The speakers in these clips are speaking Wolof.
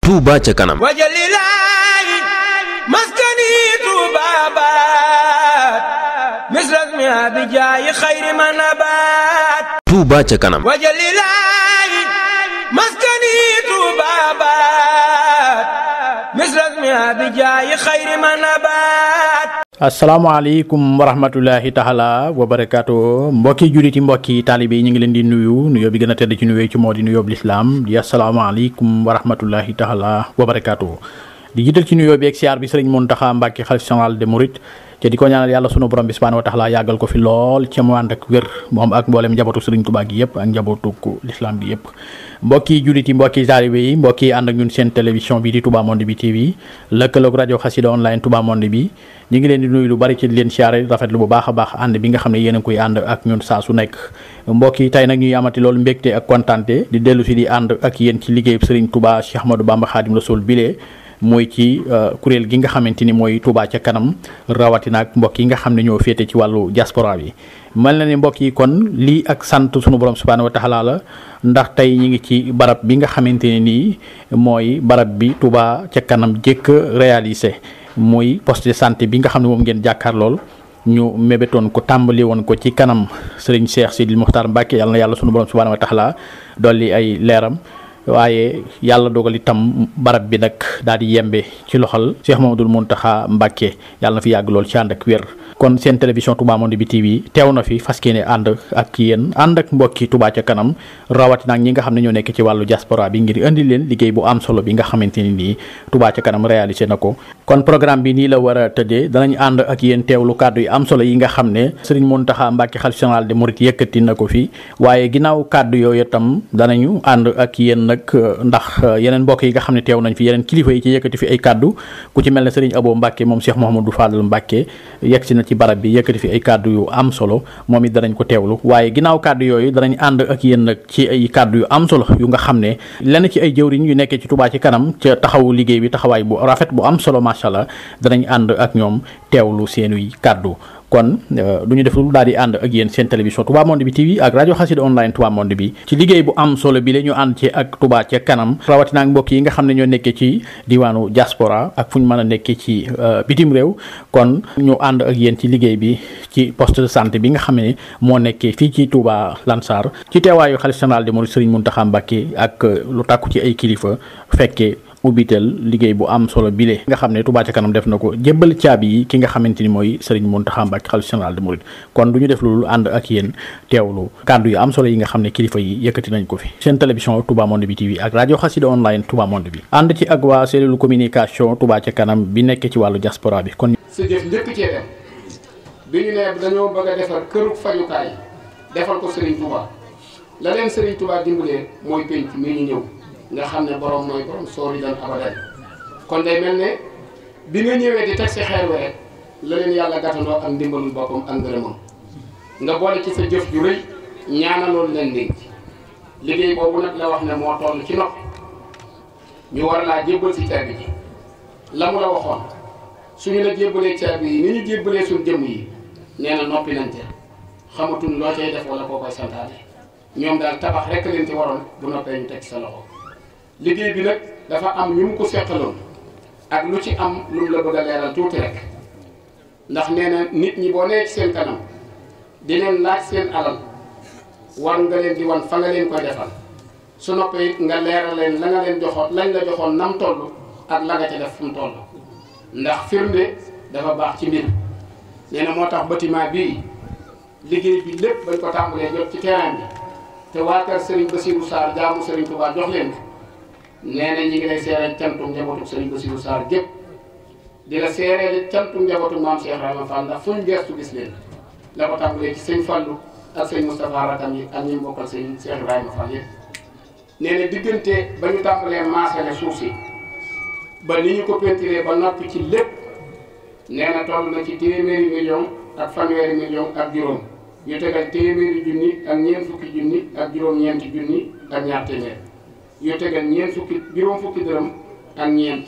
Touba ca kanam. wajalilaayi maskani Touba baat misras mi abijaayi xayri ma nabaat. Touba ca kanam. wajalilaayi maskani Touba baat misras mi abijaayi xayri ma nabaat. asalaamaaleykum wa rahmatulahi taala wa barakaatu mbokki juliti mbokki taalibe yi ñu ngi leen di nuyu nuyoo bi gën a tedd ci nuyoo ci moo di nuyoo bi lislaam di asalaamaaleykum wa rahmatulahi taala wa barakaatu di jiital ci nuyoo bi ak siyaar bi sëriñ Mountakha Mbacké xalifa général des mourides te di ko ñaanal yàlla sunu borom bi subhanahu wa taala yàggal ko fi lool ca mu ànd ak wér moom ak mboolem njabootu sëriñ Tuubaa gi yëpp ak njabootu lislaam bi yëpp mbokki juliti mbokki taalibe yi mbokki ànd ak ñun seen télévision bi di Touba Monde bi TV lëkkaloog rajo Xassida online Touba Monde bi ñu ngi leen di nuyu lu bari ci leen siyaare rafetlu bu baax a baax ànd bi nga xam ne yéen a koy ànd ak ñun saa su nekk mbokk yi tey nag ñuy amati loolu mbégte ak kontante di dellu si di ànd ak yéen ci liggéeyub Serigne Touba Cheikh Ahmadou Bamba Khadim Rasoul bile mooy ci kuréel gi nga xamante ni mooy Touba ca kanam rawatina ak mbokk yi nga xam ne ñoo féete ci wàllu diaspora bi mel na ni mbokk yi kon lii ak sant sunu borom subhanahu wa taala la ndax tey ñi ngi ci barab bi nga xamante ne nii mooy barab bi Touba ca kanam jëkk réalisé muy poste de santé bi nga xam ne moom ngeen jàkkaar lool ñu mébétoon ko tàmbali woon ko ci kanam Serigne Cheikh Sidil Mokhtar Mbacké yàlla na yàlla sunu borom subhanahu wa taala dolli ay leeram waaye yàlla dogal itam barab bi nag daal di yembe ci loxal Cheikh Mamadou Mountakha Mbacké yàlla na fi yàgg lool ci ànd ak wér kon seen télévision Touba Monde bi TV teew na fi fas yéene ànd ak yéen ànd ak mbokki Touba ca kanam rawatina ak ñi nga xam ne ñoo nekk ci wàllu diaspora bi ngir indi leen liggéey bu am solo bi nga xamante ni nii Touba ca kanam réalisé na ko kon programme bi nii la war a tëddee danañ ànd ak yéen teewlu kàddu yi am solo yi nga xam ne Serigne Mountakha Mbacké xalifa général des mourides yëkkati na ko fi waaye ginnaaw kàddu yooyu itam danañu ànd ak yéen nag ndax yeneen mbokk yi nga xam ne teew nañ fi yeneen kilifa yi ci yëkkati fi ay kàddu ku ci mel ne Serigne Abo Mbacké moom Cheikh Mouhamadou Fadal Mbacké yegsi na ci barab bi yëkkati fi ay kàddu yu am solo moom it danañ ko teewlu waaye ginnaaw kàddu yooyu danañ ànd ak yéen nag ci ay kàddu yu am solo yu nga xam ne lenn ci ay jëwriñ yu nekkee ci Touba ci kanam ca taxawu liggéey bi taxawaay bu rafet bu am solo macha allah danañ ànd ak ñoom teewlu seenuy kàddu kon du ñu def lu daal di ànd ak yéen seen télévision Touba Monde bi TV ak rajo Xassida online Touba Monde bi ci liggéey bu am solo bi la ñu ànd ci ak Touba ca kanam rawatina ak mbokk yi nga xam ne ñoo nekkee ci diwaanu diaspora ak fu ñu mën a nekkee ci bitim réew kon ñu ànd ak yéen ci liggéey bi ci poste de santé bi nga xam ne moo nekkee fii ci Touba Lansar ci teewaayu xalifa général des mourides Serigne Mountakha Mbacké ak lu tàkku ci ay kilifa fekkee ubbitel liggéey bu am solo bile nga xam ne Touba ca kanam def na ko jébbal caabi yi ki nga xamante ni mooy Serigne Mountakha Mbacké xalifa général des mourides kon du ñu def loolu ànd ak yéen teewlu kàddu yu am solo yi nga xam ne kilifa yi yëkkati nañ ko fi seen télévision Touba Monde bi TV ak rajo Xassida online Touba Monde bi ànd ci ak waa cellule communication Touba ca kanam bi nekk ci wàllu diaspora bi kon sa jëf njëkk cee dem bi ñu ne dañoo bëgg a defar këru fajukaay defal ko Serigne Touba la leen Serigne Touba dimbalee mooy penc mi ñu ñëw nga xam ne borom mooy borom soori dan abadan kon day mel ne bi nga ñëwee di teg si xeer wi rek la leen yàlla gàttandoo ak ndimbalul boppam ak ngërëmam nga boole ci sa jëf ju rëy ñaanaloon leen dénk liggéey boobu nag la wax ne moo toll ci nopp ñu war laa jébbal si caabi ji la mu la waxoon suñu la jébbalee caabi yi ni ñu jébbalee suñ jëmm yi nee na noppi nañ ca xamatuñ loo cay def wala koo koy santaane ñoom daal tabax rek leen ci waroon bu noppee ñu teg ci sa loxo liggéey bi nag dafa am ñu mu ko seqaloon ak lu ci am lu mu la bëgg a leeral tuuti rek ndax nee na nit ñi boo nee ci seen kanam di leen laaj seen alal war nga leen di wan fa nga leen koy defal su noppee it nga leeral leen la nga leen joxoon lañ la joxoon nam toll ak la nga ca def fu mu toll ndax firnde dafa baax ci mbir nee na moo tax bâtiment bii liggéey bi lépp bañ ko tàmbalee jot ci terrain bi te waa kër Serigne Bassirou Sarr jaamu Serigne Touba jox leen nee na ñi ngi lay seereel cantu njabootu Serigne Bassirou Sarr gépp di la seereel cantu njabootu maam Cheikh Rahma Fall ndax fuñ gestu gis leen la ko tàmbalee ci sëñ Fallou ak sëñ Moustapha Rakam yi ak ñi bokkal sëñ Cheikh Rahma Fall yëpp nee na diggante ba ñu tàmbalee maasale suuf si ba ni ñu ko pentiree ba noppi ci lépp nee na toll na ci téeméeri million ak fanweeri million ak juróom ñu tegal téeméeri junni ak ñeent fukki junni ak juróom-ñeenti junni ak ñaar téeméer yu tegal juróom fukki dërëm ak ñeent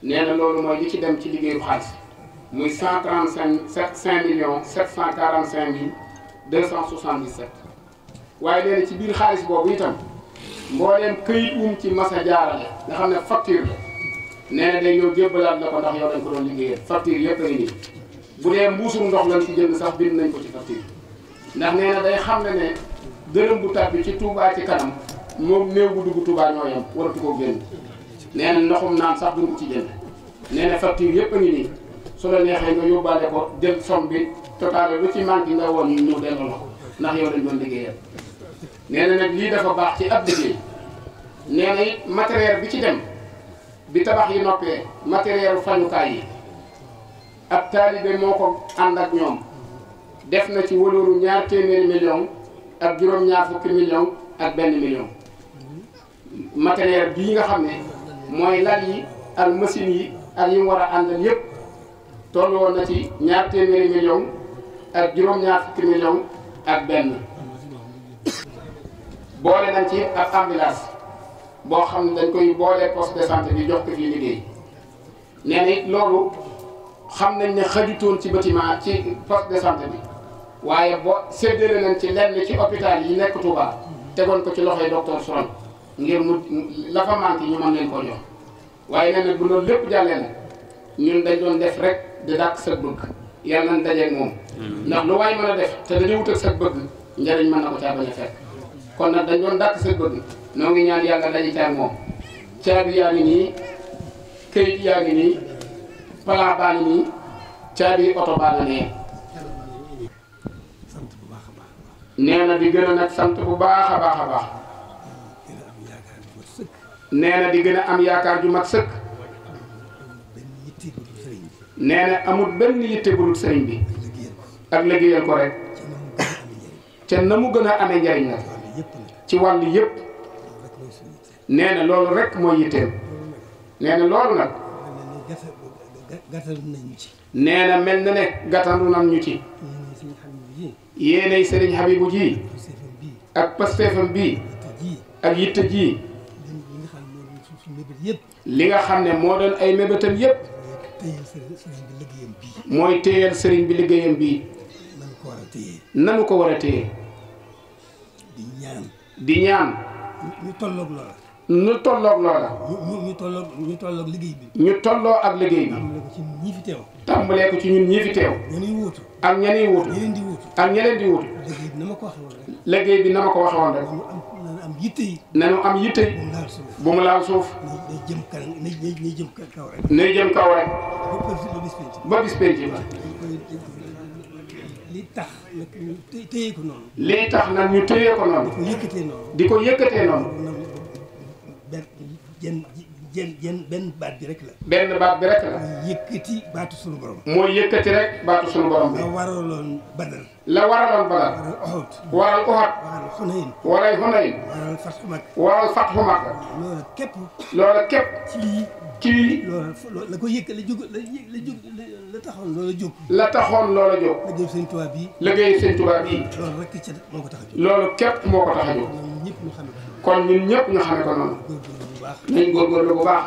nee na loolu mooy li ci dem ci liggéeyu xaalis muy 135 millions 745 mille 277 waaye nee na ci biir xaalis boobu itam mbooleem këyit wum ci masa jaarale nga xam ne facture la nee na day ñëw jébbalaat la ko ndax yow dañ ko doon liggéeyal facture yëpp a ngi nii bu dee mbuusum ndox lañ ci jënd sax bind nañ ko ci facture ndax nee na day xam ne dërëm bu tàbbi ci Touba ci kanam moom néew bu dugg Touba ñoo yem waratu koo génn nee na ndoxum naan sax duñ ko ci jënd nee na facture yëpp a ngi nii su la neexee nga yóbbaale ko jël somme bi total lu ci manqué nga woon ñu ñëw delloo la ko ndax yow dañ doon liggéeyal nee na nag lii dafa baax ci ab liggéey nee na it matériel bi ci dem bi tabax yi noppee matériel fañukaay yi ab taalibe moo ko ànd ak ñoom def na ci walooru 2 téeméeri million ak juróom-ñaar fukki million ak 1 million matériel bii nga xam ne mooy lal yi ak machine yi ak yi mu war a àndal yépp toll woon na ci 2 téeméeri million ak juróom-ñaar fukki million ak 1 boole nañ ci ab ambulance boo xam ne dañ koy boole poste de santé bi jox ko fii liggéey nee na it loolu xam nañ ne xajutoon ci bâtiment ci poste de santé bi waaye boo séddale nañ ci lenn ci hôpital yi nekk Touba tegoon ko ci loxoy docteur Soron ngir mu la fa manqué ñu mën leen koo jox waaye nee na bu loolu lépp jàllee na ñun dañ doon def rek di dàq sa bëgg yàlla nañ dajeeg moom ndax lu waay mën a def te dañuy wut ak sa bëgg njëriñ mën na ko caa bañ a fekk kon nag dañ doon dàq sa bëgg noo ngi ñaan yàlla daje caag moom caabi yaa ngi nii këyit yaa ngi nii plan baa ngi nii caabi oto baa nga nee nee na di gën a nag sant bu baax a baax a baax nee na di gën a am yaakaar ju mat sëkk nee na amul benn yitte bu dul sëriñ bi ak liggéeyal ko rek ca na mu gën a amee njariñ nag ci wàll yëpp nee na loolu rek mooy yitteem nee na loolu nag nee na mel na ne gàttandu nan ñu ci yéenay sëriñ Habibu ji ak pasteefam bii ak yitte ji li nga xam ne moo doon ay mébétam yépp mooy téyal sëriñ bi liggéeyam bii nanu ko war a téye di ñaan ñu tolloog loola ñu tolloog loola ñu tolloog liggéey bi ñu tolloo ak liggéey bi tàmbalee ko ci ñun ñii fi teew ñuy wuutu ak ñeneen wuutu ñeneen di wuutu ak ñeneen di wuutu liggéey bi na ma ko waxee woon rek liggéey bi na ma ko waxee woon rek nanu am yitte yi nanu am yitte yi mu laal suuf bu mu laal suuf nay jëm kanam nay jëm kaw rek nay jëm kaw rek ba bis penc ba li tax nag ñu téye ko noonu lii tax nag ñu téye ko noonu ko yëkkatee noonu di ko yëkkatee noonu benn baat bi rek la benn baat bi rek la yëkkati baatu sunu borom mooy yëkkati rek baatu sunu borom bi la waraloon Badar la waraloon Badar waral Uhud waral Xunayn waral Xunayn waral Fathu Makka waral Fathu Makka loola képp loola képp ci loola la ko yëkk la jóg la taxoon loola jóg la taxoon loola jóg liggéey Sëñ Tuubaa bii liggéey Sëñ Tuubaa bii loolu rek ca moo ko tax a jóg loolu képp moo ko tax a jóg ñun ñëpp ñu xam ne kon ñun ñëpp ñu xame ko noonu góorgóorlu bu baax nañ góorgóorlu bu baax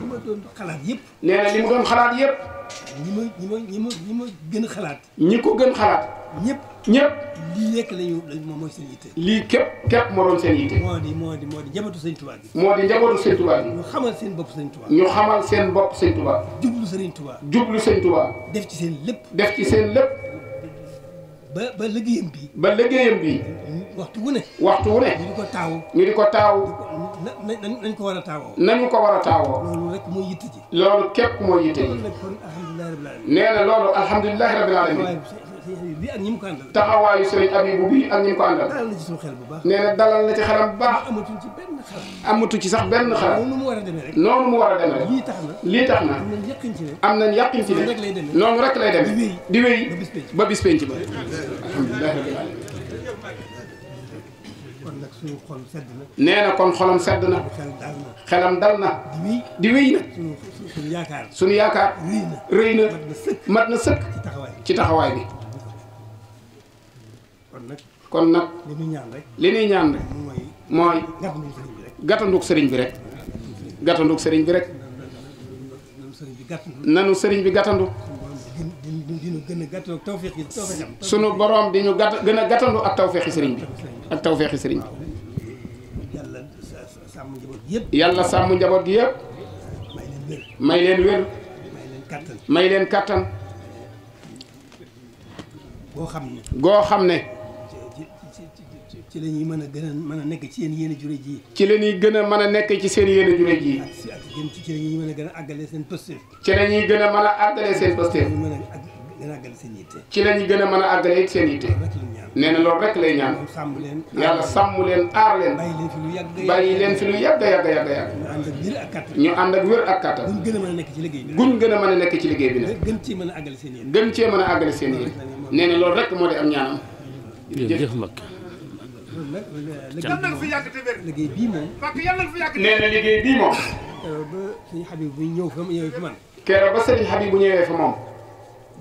li ma doon xalaat yëpp nee na li mu doon xalaat yëpp ñi ma gën a xalaat ñi ko gën xalaat ñëpp lii rekk lañu moom mooy seen yitte lii képp moo doon seen yitte moo di njabootu Sëñ Tuubaa bi moo di njabootu Sëñ Tuubaa bi ñu xamal seen bopp Sëñ Tuubaa ñu xamal seen bopp Sëñ Tuubaa jublu Sëriñ Tuubaa jublu Sëñ Tuubaa def ci seen lépp def ci seen lépp ba liggéeyam bi ba liggéeyam bi waxtu wu ne ñu di ko taaw ñu di ko taaw nañ ko war a taawoo nañu ko war a taawoo loolu rek mooy yitte ji loolu képp mooy yitte ji nag kon alhamdulilah rabbil alamin nee na loolu alhamdulilahi rabbil alamin bi ak ñi mu ko àndal taxawaayu sëriñ Abibu bi ak ñi mu ko àndal dalal na ci suñu xel bu baax nee na dalal na ci xelam bu baax amatuñ ci benn xalaat amatu ci sax benn xalaat noonu mu war a demee rek noonu mu war a demee rek lii tax na am nañ yëqin ci ne am nañ yàqin ci ne noonu rek lay demee noonu rek lay demee di wéy ba bis penc ba alhamdulilah rabbil alamin kon nag suñu xol sedd na nee na kon xolam sedd na xel dal na xelam dal na di wéy nag suñu yaakaar suñu yaakaar rëy na mat na sëkk ci taxawaay bi kon nag li ñuy ñaan rek mooy gàttanduk sëriñ bi rek gàttanduk sëriñ bi rek nanu sëriñ bi gàttandu sunu borom di ñu gën a gàttandu ak tawfeexi sëriñ bi ak tawfeexi sëriñ bi yëpp. yàlla sàmm njaboot gi yëpp. may leen wér. may leen wér. may leen kattan. may leen kattan. goo xam ne. goo xam ne. ci la ñuy mën a gën a mën a nekk ci seen yéene jure ji. ci la ñuy gën a mën a nekk ci seen yéene jure ji. ak ci la ñuy mën a gën a àggale seen posture. ci la ñuy gën a mën a àggale seen posture. ñu mën a gën a àggale seen yitte. ci la ñuy gën a mën a àggale it seen yitte. nee na loolu rek lay ñaan. sàmm leen. yàlla sàmm leen aar leen. bàyyi leen fi lu yàgg. bàyyi leen fi lu yàgg yàgg yàgg yàgg. ñu ànd ak wér ak kattan. ñu ànd ak wér ak kattan. guñ gën a mën a nekk ci liggéey bi. guñ gën a mën a nekk ci liggéey bi nag. gën cee mën a àggale seen yéene. gën cee mën a àggale seen yéene. nee na loolu rek moo di am ñaanam. jërëjëf Mbacke. loolu nag liggéey bii moom. nee na liggéey bii moom. ba suñu Habib bu ñëw fa ñëwee fi man. keroog ba sëriñ Habib bu ñëwee fa moom.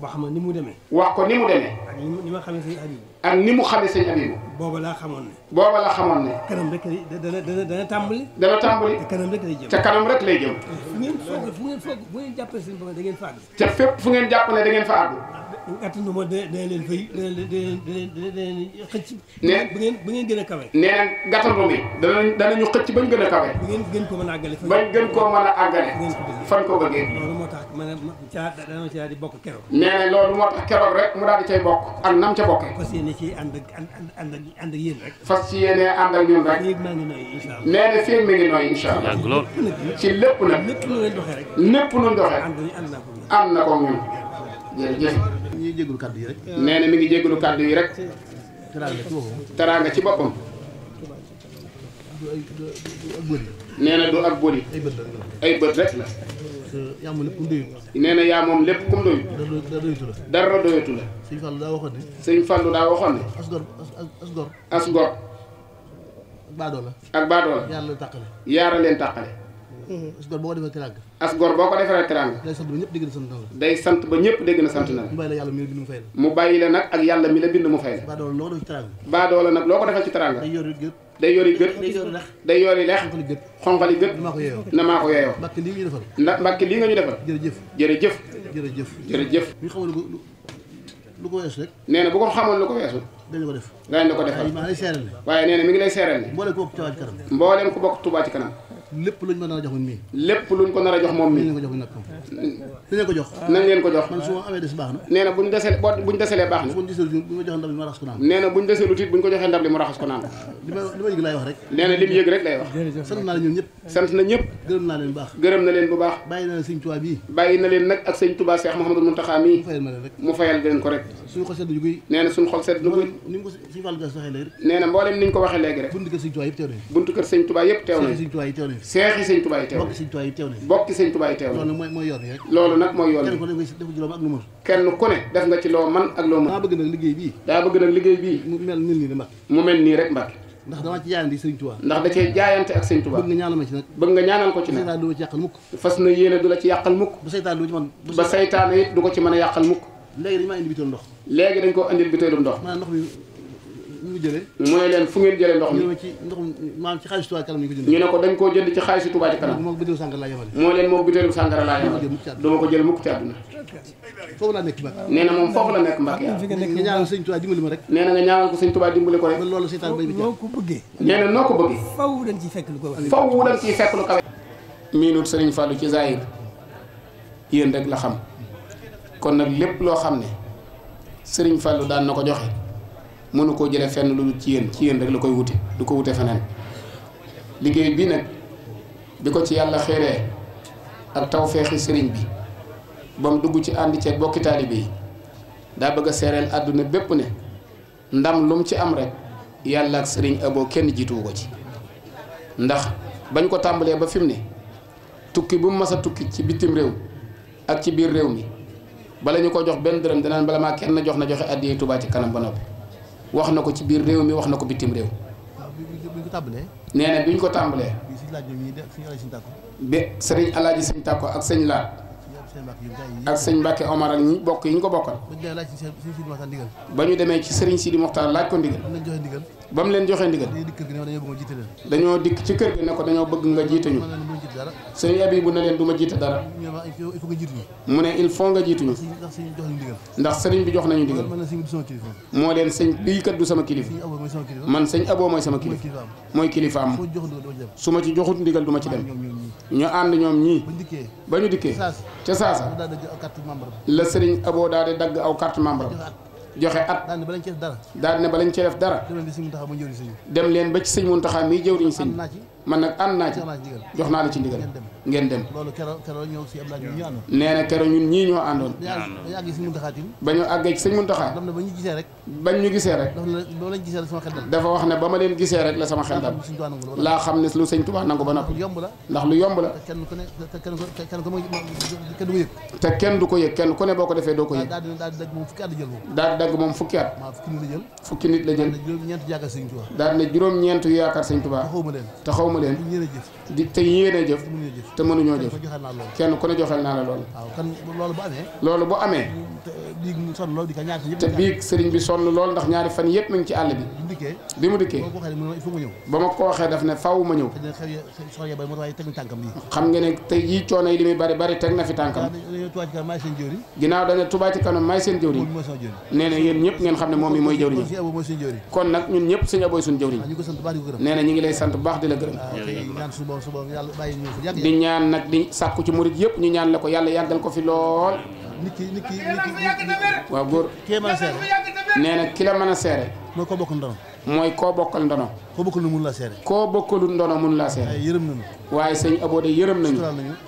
ba xam ni mu demee. wax ko ni mu demee. ak ni ma xamee sëñ Habib. ak ni mu xamee sëñ Habib. booba laa xamoon ne. booba la xamoon ne. kanam rek dana tàmbali. dana tàmbali. te kanam rek lay jëm. ca kanam rek lay jëm. fu ngeen foog bu ngeen jàppee seen bopp da ngeen fa àgg. ca fépp fu ngeen jàpp ne da ngeen fa àgg. gàttandu ma dana leen fay dana xëcc. nee bu ngeen gën a kawe. nee na gàttandu mi danañu xëcc bañ gën a kawe. bu ngeen gën ko mën a àggale. bañ gën koo mën a àggale. fan ko bëggee. loolu moo tax ma ne dana ci daal di bokk keroog. nee na loolu moo tax keroog rek mu daal di cay bokk. ak nam ca bokkee. fas yéene ci ànd ak yéen rek. fas ci yéene ànd ak ñun rek. léegi maa ngi nooy incha allah. nee na fii mi ngi nooy incha allah. yàgg lool. ci lépp nag. lépp lu ngeen doxee rek. lépp lu ñu doxee. ànd naa ko. am na ko ñun. jërëjëf. ñuy jégalu kàddu yi rek. nee na mi ngi jégalu kàddu yi rek. teraanga ci boppam. teraanga ci boppam. du ak bëri. nee na du ak bëri. ay bët rek la. ay bët rek la. yaa moom lépp ku mu doyut. nee na yaa moom lépp kum doyut. dara doyutu la. dara doyatu la. Sëñ Fallu daa waxoon ne. sëñ Fallu daa waxoon ne. as gor as gor. as gor. baadoo la. ak baadoo la. yàlla la tàqale. yaara leen tàqale. as gor boo ko defee teraanga. as gor boo ko defee teraanga. day sant ba ñëpp dégg na sant na la. day sant ba ñëpp dégg na sant na la. mu bàyyi la yàlla mi la bind mu fay la. mu bàyyi la nag ak yàlla mi la bind mu fay la. baadoo la loo ko def ci teraanga. baadoo la nag loo ko defal ci teraanga. day yor gët. day yori gët. day yor lex. day yori lex. xonqali gët. xonqali gët. damaa ko yeeyoo. na maa ko yeeyoo. Mbàkke lii nga ñu defal. ndax Mbàkke lii nga ñu defal. jërëjëf. jërëjëf. jërëjëf. jërëjëf. ñu xamoon lu ko weesu rek. nee na bu ko xamoon lu ko weesu. dañu ko def. daañu la ko defal. waaye maa ngi lay seeral ne. waaye nee na mi ngi lay seeral ne. mboolem ko bokk Touba ci kanam. mboolem ku bokk Touba ci kanam. lépp luñ ma nar a jox man mii. lépp luñ ko nar a jox moom mi. nañ leen ko jox nag moom. nañ leen ko jox. nañ leen ko jox. man su ma amee des baax na. nee na buñ deselee baax na. su ma gisul bu ma joxee ndab li ma raxas ko naan. nee na buñ deseelu tiit buñ ko joxee ndab li mu raxas ko naan. li ma yëg laay wax rek. nee na li mu yëg rek lay wax. sant naa la ñun ñëpp. sant na ñëpp. gërëm naa leen bu baax. gërëm na leen bu baax. bàyyi na leen sëñ Tuubaa bii. bàyyi na leen nag ak sëñ Touba Cheikh Mouhamadou Mountakha mii. mu fayal ma leen rek. mu fayal leen ko rek. suñu xol sedd guy. nee na suñu xol sedd na guy. ni mu ko sëñ Fallu Gass waxee léegi rek. nee na mboolem niñ ko waxee léegi rek. buntu kër sëñ Tuubaa yëpp teew nañ. buntu kër sëñ Touba yëpp teew nañ. seexi sëñ Tuubaa yi teew nañ. seexi sëñ Touba yi teew nañ. bokki sëñ Tuubaa yi teew nañ. bokki sëñ Touba yi teew loolu nañ. nag mooy yoon yi rek. loolu nag mooy yoon kenn bi. ko def ko juróom ak lu mën. kenn ku ne def nga ci loo man ak loo mën. daa bëgg nag liggéey bii. daa bëgg nag liggéey bii. mu mel nii de Mbàkke. mu mel nii rek Mbàkke. ndax damaa ci jaayante sëñ Tuubaa. ndax da cee jaayante ak sëñ Touba. bëgg nga ñaanal ma ci nag. bëgg nga ñaanal ko ci nag. seytaan du ma ci yàqal mukk. fas na yéene du la ci yàqal mukk. ba seytaan du ma ci man. ba saytaane it du ko ci mën a yàqal mukk. léegi dañu maa indi bitéelu ndox. léegi dañ ko andil bitéelum ndox. maanaam ndox mi ñu jëlee. mu ne leen fu ngeen jëlee ndox ñu mi. ne ma ci ndox maanaam ci xaalis Tuubaa kanam ñu ko jënd. ñu ne ko dañ koo jënd ci xaalisu Touba ci kanam. moo ko bitéelu sàngal laa yemale. moo leen moo bitéelum sàngara laa yamal. du ma ko jël mukk ci àdduna. foofu laa nekk Mbàkke. nee na moom foofu la nekk Mbàkke. nga ñaanal sëñ Tuubaa dimbali ma rek. nee na nga ñaanal ko sëñ Touba dimbali ko rek. ba loolu seytaan bay bi noo ko bëggee. nee na noo ko bëggee. faw dañ ciy fekk lu ko wax. faw dañ ciy fekk lu kawe. miinut Sëriñ Fallu ci zahir yéen rek la xam kon nag lépp loo xam ne Sëriñ Fallu daan na ko joxe mënu koo jële fenn lu dul ci yéen rek la koy wute du ko wute feneen liggéey bii nag bi ko ci yàlla xeeree ak tawfeexi sëriñ bi ba mu dugg ci àndi ceeg bokki taalibe yi daa bëgg a seereel àdduna bépp ne ndam lu mu ci am rek yàlla ak sëriñ Abo kenn jiituwu ko ci ndax bañ ko tàmbalee ba fi mu ne tukki bu mu mas a tukki ci bitim réew ak ci biir réew mi bala ñu ko jox benn dërëm danaan bala maa kenn jox na joxe addiyee Touba ci kanam ba noppi wax na ko ci biir réew mi wax na ko bitim réew. waaw bi ñu ko tàmbalee. nee na bi ñu ko tàmbalee. bi si laaj ñoom ñii de suñu alaaji sëñ tàkko. ba sëriñ alaaji sëñ tàkko ak sëñ laat ak sëñ Mbàkke Omar ak ñi bokk yi ñu ko bokkal. ba ñu demee ci sëriñ Sidi Moxtaar laaj ko ndigal. ba mu leen joxee ndigal. dañoo dikk ci kër gi ne ko dañoo bëgg nga jiite ñu. sëñ Abibu na leen du ma jiite dara. il faut nga jiituñu. mu ne il faut nga jiituñu. ndax sëriñ bi jox nañu ndigal. moo leen sëñ bii kat du sama kilifa. man sëñ Abo mooy sama kilifa. mooy kilifaam. su ma ci joxut ndigal du ma ci dem. ñu ànd ñoom ñii. ba ñu dikkee ca saasa la sëriñ Abo daal di dagg aw carte membre joxe at daal ne ba lañ cee def dara dem leen ba ci sëñ Muntaxa mii jëwriñ sëñ man nag ànd naa ci jox naa la ci ndigal ngeen dem. nee na keroog ñun ñii ñoo àndoon. ba ñu àggee ci sëñ Muntaxa bañ ñu gisee rek dafa wax ne ba ma leen gisee rek la sama xel dal laa xam ne lu sëñ Tuubaa nangu ba noppi ndax lu yomb la te kenn du ko yëg kenn ku ne boo ko defee doo ko yëg daal di dagg moom fukki at fukki nit la jël daal di ne juróom-ñeent yu yaakaar sëñ Tuubaa te xaw ma leen di te yéene jëf te mënuñoo jëf kenn ku ne joxel naa la loolu loolu bu amee te biig sëriñ bi sonn lool ndax ñaari fan yëpp mi ngi ci àll bi mu dikkee ba ma ko waxee daf ne faaw ma ñëw xam nga ne tey jii coono yi li muy bari bari teg na fi tànkam ginnaaw dane Touba ci kanam maay seen jëwriñ nee na yéen ñëpp ngeen xam ne moom mi mooy jëwriñ kon nag ñun ñëpp sëñ Aboy suñu jëwriñ nee na ñu ngi lay sant bu baax di la gërëm di ñaan nag di sàkku ci murit yëpp ñu ñaan la ko yàlla yàggal ko fi lool waaw góor nee na ki la mën a seere mooy koo bokkal ndono mooy koo bokkal ndono koo bokkalul mun laa seere koo bokkalul ndono mun laa seere yërëm nañu waaye sëñ Abo de yërëm nañu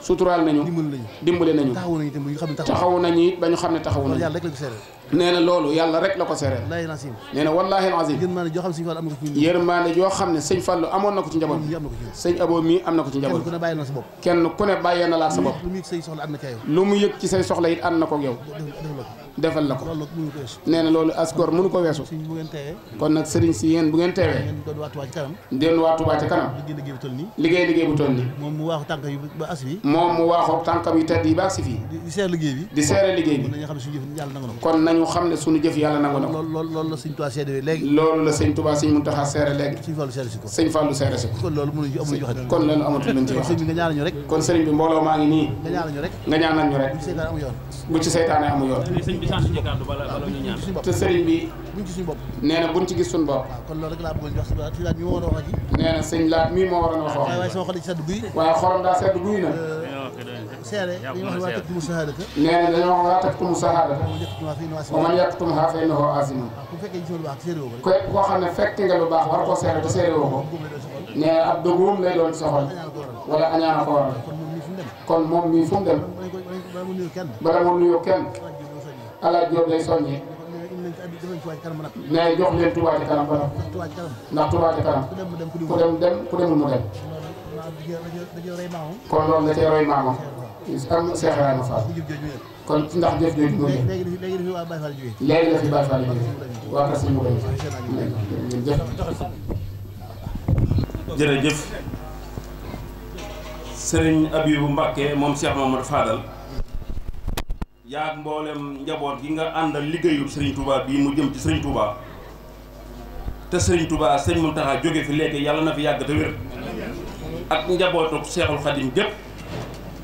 suturaal nañu dimbale nañu taxawu nañu it ba ñu xam ne taxawu nañu nee na loolu yàlla rek la ko seereel nee na wallaahi azim yërmaande joo xam ne sëñ Fallu amoon na ko ci njaboot sëñ Abo mii am na ko ci njaboot kenn ku ne bàyyee na laa sa bopp lu mu yëg ci say soxla it ànd na ko ak yow defal la ko nee na loolu askor mënu ko weesu kon nag sëriñ si yéen bu ngeen teewee den waa Touba ca kanam liggéey bu toll nii moom mu waaxu tànkam yi ba as fi moom mu waaxu tànkam yu tedd yi ba agsi fii di seere liggéey bi di seere liggéey bi kon nañu xam ne suñu jëf yàlla nangu na ko loolu la sëñ Touba seede léegi loolu la sëñ Touba sëñ Muntaxa seere léegi sëñ Fallu seere si ko kon loolu mënuñu amuñu joxe kon loolu amatul luñ ci wax nga ñaanal ñu rek kon sëriñ bi mbooloo maa ngi nii nga ñaanal ñu rek bu ci seytaane amu yoon te sëriñ bi nee na buñ ci gis suñu bopp nee na sëñ Laat mii moo waroon wax waaye sama xol ci sedd guy waaye xolam daa sedd guy na seere dañuy wax waa taktumu sahaadata nee na dañoo wax waa taktumu sahaadata wa man yaktumha fa innahu aasimun koo xam ne fekk nga lu baax war koo seere te seere woo ko nee na ab dëggoom lay doon soxal wala añaana ko waral kon moom mii fu mu dem bala mu nuyoo kenn alaaj Jóob lay soññee ne jox leen Touba ca kanam ba ndax Touba ca kanam ku dem ku demul mu dem kon loolu da cee roy maamam am Seex Ibrahima Fall kon ndax jëf jooju mu ngi léegi la fi Baay Fall jógee waa kër si mu jëf jërëjëf Sëriñ Abibu Mbàkke moom Cheikh Mamadou Fadal yaa mboolem njaboot gi nga àndal liggéeyul Serigne Touba bii mu jëm ci Serigne Touba te Serigne Touba sëñ Muntaxa jóge fi léegi yàlla na fi yàgg te wér ak njabootu Cheikhul Khadim gépp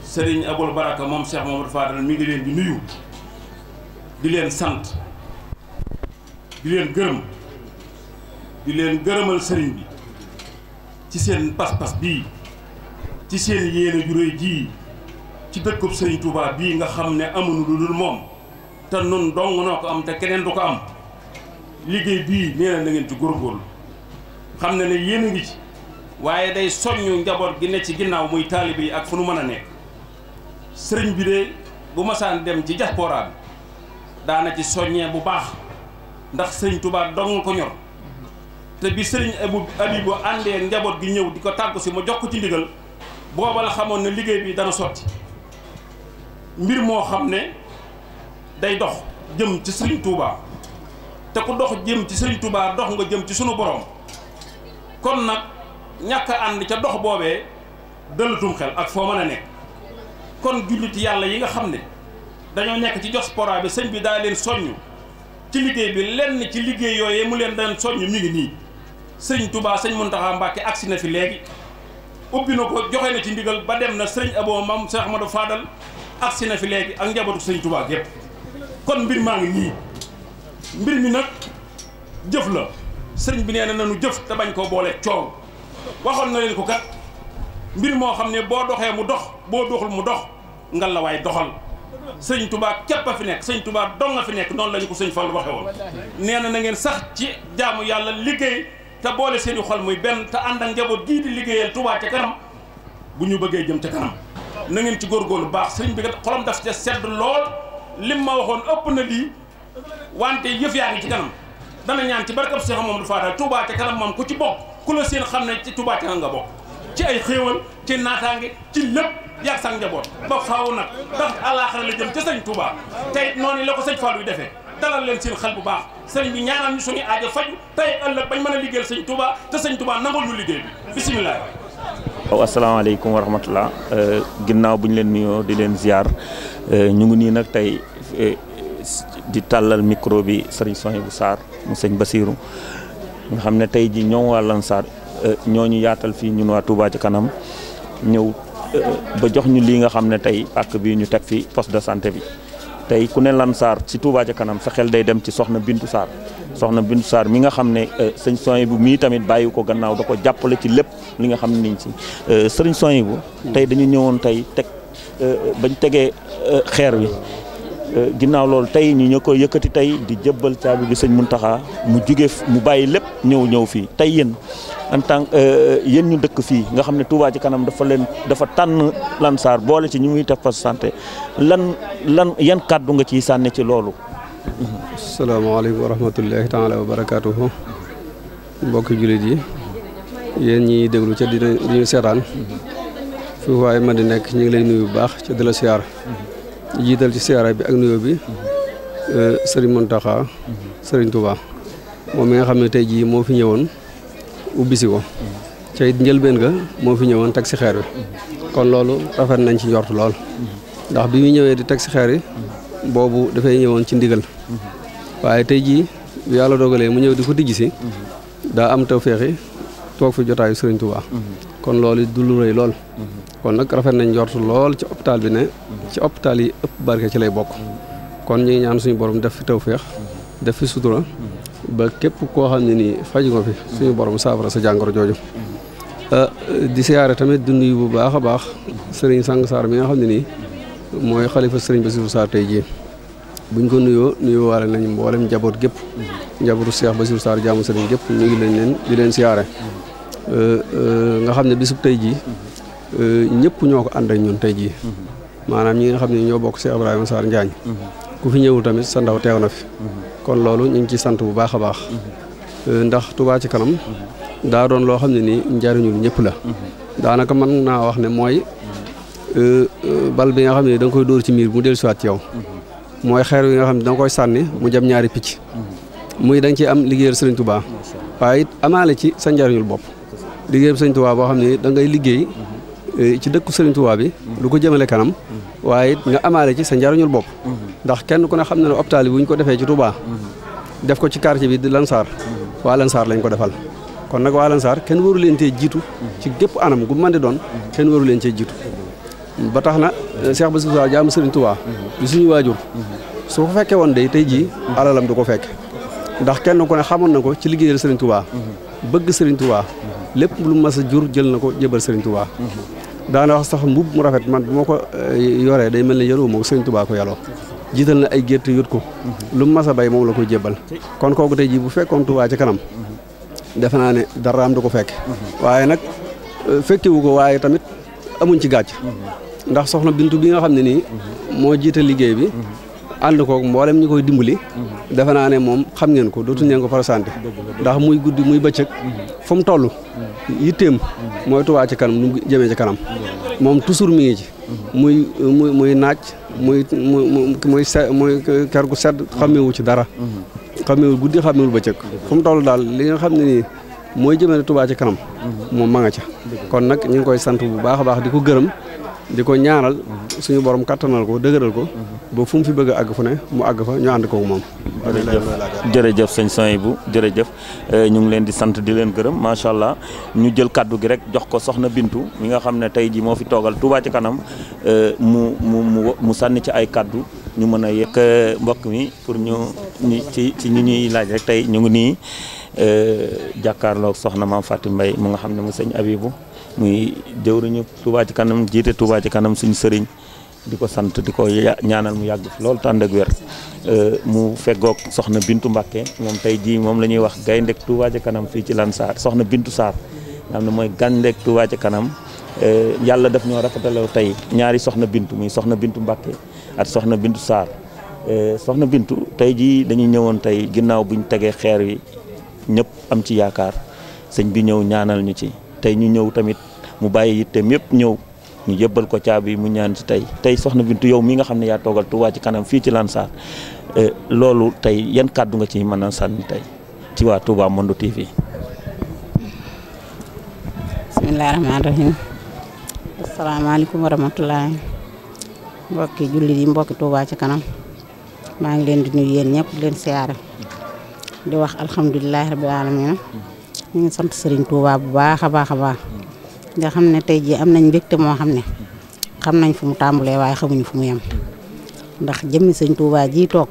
Serigne Aboul Baraka moom Cheikh Mamadou Fadal mi ngi leen di nuyu di leen sant di leen gërëm di leen gërëmal Serigne bi ci seen pas-pas bii ci seen yéene ju réy ji ci dëkkub Serigne Touba bii nga xam ne amuñu lu dul moom te nun dong noo ko am te keneen du ko am liggéey bii nee na ngeen ci góorgóorlu xam ne yéen a ngi ci waaye day soññu njaboot gi ne ci ginnaaw muy taalibe yi ak fu nu mën a nekk sëriñ bi de bu masaan dem ci diaspora bi daana ci soññee bu baax ndax Serigne Touba dong ko ñor te bi Serigne Abibu àndee njaboot gi ñëw di ko tàggu si ma jox ko ci ndigal booba la xamoon ne liggéey bi dana sotti mbir moo xam ne day dox jëm ci Serigne Touba te ku dox jëm ci Serigne Touba dox nga jëm ci sunu borom kon nag ñàkk a ànd ca dox boobee dëllatum xel ak foo mën a nekk kon jullit yàlla yi nga xam ne dañoo nekk ci diaspora bi sëñ bi daa leen soññ ci liggéey bi lenn ci liggéey yooyee mu leen daan soññ mi ngi nii Serigne Touba sëñ Mountakha Mbacké agsi na fi léegi ubbi na ko joxe na ci ndigal ba dem na sëriñ Abo mam Cheikh Ahmadou Fadal agsi na fi léegi ak njabootu sëriñ Touba gépp kon mbir maa ngi nii mbir mi nag jëf la sëriñ bi nee na nanu jëf te bañ koo boole coow waxoon na leen ko kat mbir moo xam ne boo doxee mu dox boo doxul mu dox ngal la waay doxal sëriñ Touba képp a fi nekk sëriñ Touba dong nga fi nekk noonu lañu ko sëriñ Fall waxe woon nee na ngeen sax ci jaamu yàlla liggéey te boole seeni xol muy benn te ànd ak njaboot gii di liggéeyal Touba ca kanam bu ñu bëggee jëm ca kanam na ngeen ci góorgóorlu baax sëriñ bi kat xolam daf ca sedd lool lim ma waxoon ëpp na lii wante yëf yaa ngi ci kanam dana ñaan ci barkab Cheikh Mamadou Fadal Touba ca kanam moom ku ci bokk ku la seen xam ne ci Touba ca kanam nga bokk ci ay xéewal ci naataange ci lépp yàgg sax njaboot ba faaw nag ndax àllaaxira la jëm ca sëñ Touba tey noonu la ko sëñ Fallou defee dalal leen seen xel bu baax sëriñ bi ñaanal ñu suñu aajo faju tey ëllëg bañ mën a liggéeyal sëñ Touba te sëñ Touba nangul ñu liggéey bi bisimilah. waaw asalaamaaleykum wa rahmatullah ginnaaw bu ñu leen nuyoo di leen ziar ñu ngi nii nag tey di tàllal micro bi sëriñ Souhaïbou Sarr mu sëñ Basirou nga xam ne tey ji ñoom waa Lansar ñoo ñu yaatal fii ñun waa Touba ca kanam ñëw ba jox ñu lii nga xam ne tey pàkk bii ñu teg fi poste de santé bi tey ku ne Lansar ci Touba ca kanam sa xel day dem ci soxna Bintu Sarr mi nga xam ne sëñ Souhaïbou mii tamit bàyyi ko gannaaw da ko jàppale ci lépp li nga xam ne niñ ci sëriñ Souhaïbou tey dañu ñëwoon tey teg bañ tegee xeer wi ginnaaw loolu tey ñu ko yëkkati tey di jëbbal caabi bi sëñ Mountakha mu jóge mu bàyyi lépp ñëw fii tey yéen en tant yéen ñu dëkk fii nga xam ne Touba ci kanam dafa tànn Lansar boole ci ñu muy def poste santé yan kàddu nga ciy sànni ci loolu. asalaamaaleykum wa rahmatullahi taala wa barakaatuhu mbokki jullit yi yéen ñiy déglu ca di ñu seetaan fi waaye man di nekk ñu ngi lay nuyu bu baax ca di la siyaar jiital ci siyaara bi ak nuyoo bi sëriñ Mountakha sëriñ Touba moom mi nga xam ne tey jii moo fi ñëwoon ubbi si ko ca it njëlbeen ga moo fi ñëwoon teg si xeer wi kon loolu rafet nañ ci njort lool ndax bi muy ñëwee di teg si xeer yi boobu dafay ñëwoon ci ndigal waaye tey jii bi yàlla dogalee mu ñëw di ko tijji si daa am tawféexi toog fi jotaayu sëriñ Touba kon loolu du lu rëy lool kon nag rafet nañ njort lool ci hôpital bi ne ci hôpital yi ëpp barke ci lay bokk kon ñu ngi ñaan suñu borom def fi tawféex def fi sutura ba képp koo xam ne nii faju nga fi suñu borom saafara sa jàngoro jooju di siyaare tamit di nuyu bu baax a baax sëriñ Sang Sarr mi nga xam ne nii mooy xalifa sëriñ Bassirou Sarr tey jii buñ ko nuyoo waale nañ mboolem njaboot gépp njabootu Cheikh Bassirou Sarr jaamu sëriñ gépp ñu ngi leen di leen siyaare nga xam ne bisub tey jii ñëpp ñoo ko ànd ak ñun tey jii maanaam ñi nga xam ne ñoo bokk Cheikh Ibrahima Sarr Njaañ ku fi ñëwul tamit sa ndaw teew na fi kon loolu ñu ngi ci sant bu baax a baax ndax Touba ci kanam daa doon loo xam ne nii njariñul ñëpp la daanaka mën naa wax ne mooy bal bi nga xam ne da nga koy dóor ci miir mu dellu siwaat ci yow mooy xeer yi nga xam ne da nga koy sànni mu jëm ñaari picc muy da nga ciy am liggéeyal Sëriñ Touba waaye it amaale ci sa njariñul bopp liggéeyal Sëriñ Touba boo xam ne da ngay liggéey ci dëkku Sëriñ Touba bi lu ko jëmale kanam waaye it nga amaale ci sa njariñul bopp ndax kenn ku ne xam ne ne hôpital bi bu ñu ko defee ci Touba def ko ci quartier bi di Lansar waa Lansar lañ ko defal kon nag waa Lansar kenn waru leen cee jiitu ci gépp anam gu mën di doon kenn waru leen cee jiitu ba tax na Cheikh Bassirou Sarr jaamu Sëriñ Touba di suñu waajur su ko fekkee woon day tey jii alalam du ko fekk ndax kenn ku ne xamoon na ko ci liggéeyal Sëriñ Touba bëgg Sëriñ Touba lépp lu mas a jur jël na ko jébal Sëriñ Touba daana wax sax mbubb mu rafet man bu ma ko yoree day mel ne yoroo moo ko Sëriñ Touba ko yaloo jiital na ay gerte yót ko lu mu mas a bay moom la koy jébbal kon kooku tey jii bu fekkoon Touba ci kanam defe naa ne dara am du ko fekk waaye nag fekkewu ko waaye tamit amuñ ci gàcc ndax soxna Bintu bi nga xam ne nii moo jiite liggéey bi ànd koog mboolem ñi koy dimbali defe naa ne moom xam ngeen ko dootuñ leen ko présenté ndax muy guddi muy bëccëg fu mu toll yitteem mooy Touba ci kanam nu jëmee ci kanam moom toujours mi ngi ci muy naaj muy kër gu sedd xamewu ci dara xamewul guddi xamewul bëccëg fu mu toll daal li nga xam ne nii mooy jëmale Touba ci kanam moom ma nga ca kon nag ñu ngi koy sant bu baax a baax di ko gërëm di ko ñaanal suñu borom kattanal ko dëgëral ko ba fu mu fi bëgg a àgg fu ne mu àgg fa ñu ànd ko moom. jërëjëf sëñ Souhaïbou jërëjëf ñu ngi leen di sant di leen gërëm macha allah ñu jël kaddu gi rek jox ko soxna Bintu mi nga xam ne tey ji moo fi toogal Touba ci kanam mu sànni ci ay kaddu ñu mën a yëkk mbokk mi pour ñu ci ñu ñuy laaj rek tey ñu ngi nii jàkkaarloog soxna Maam Faty Mbaye mu nga xam ne mu sëñ Abibou muy jëwriñu Touba ci kanam jiite Touba ci kanam suñu sëriñ di ko sant di ko ñaanal mu yàgg fi loolu tànd ak wér mu feggoog soxna Bintu Mbàkke moom tey jii moom la ñuy wax gayndeg Touba ci kanam fii ci Lansar soxna Bintu Sarr nga xam ne mooy gayndeg Touba ci kanam yàlla daf ñoo rafetaloo tey ñaari soxna Bintu muy soxna Bintu Mbàkke ak soxna Bintu Sarr soxna Bintu tey jii dañuy ñëwoon tey ginnaaw buñ tegee xeer wi ñëpp am ci yaakaar sëñ bi ñëw ñaanal ñu ci tey ñu ñëw tamit mu bàyyi yitteem yëpp ñëw ñu yëbbal ko caabi mu ñaan ci tey soxna Bintu yow mi nga xam ne yaa toogal Touba ci kanam fii ci Lansar loolu tey yan kàddu nga ci mën a sànni tey ci waa Touba Monde TV. bismillaahi rahmaani rahiim asalaamaaleykum wa rahmatullaahi mbokki jullit yi mbokki Touba ci kanam maa ngi leen di nuyu yéen ñëpp di leen siyaare di wax alhamdulilahi rabbil alamin ñu ngi sant Serigne Touba bu baax a baax a baax nga xam ne tey jii am nañ mbégte moo xam ne xam nañ fu mu tàmbalee waaye xamuñu fu mu yem ndax jëmmi Serigne Touba ji toog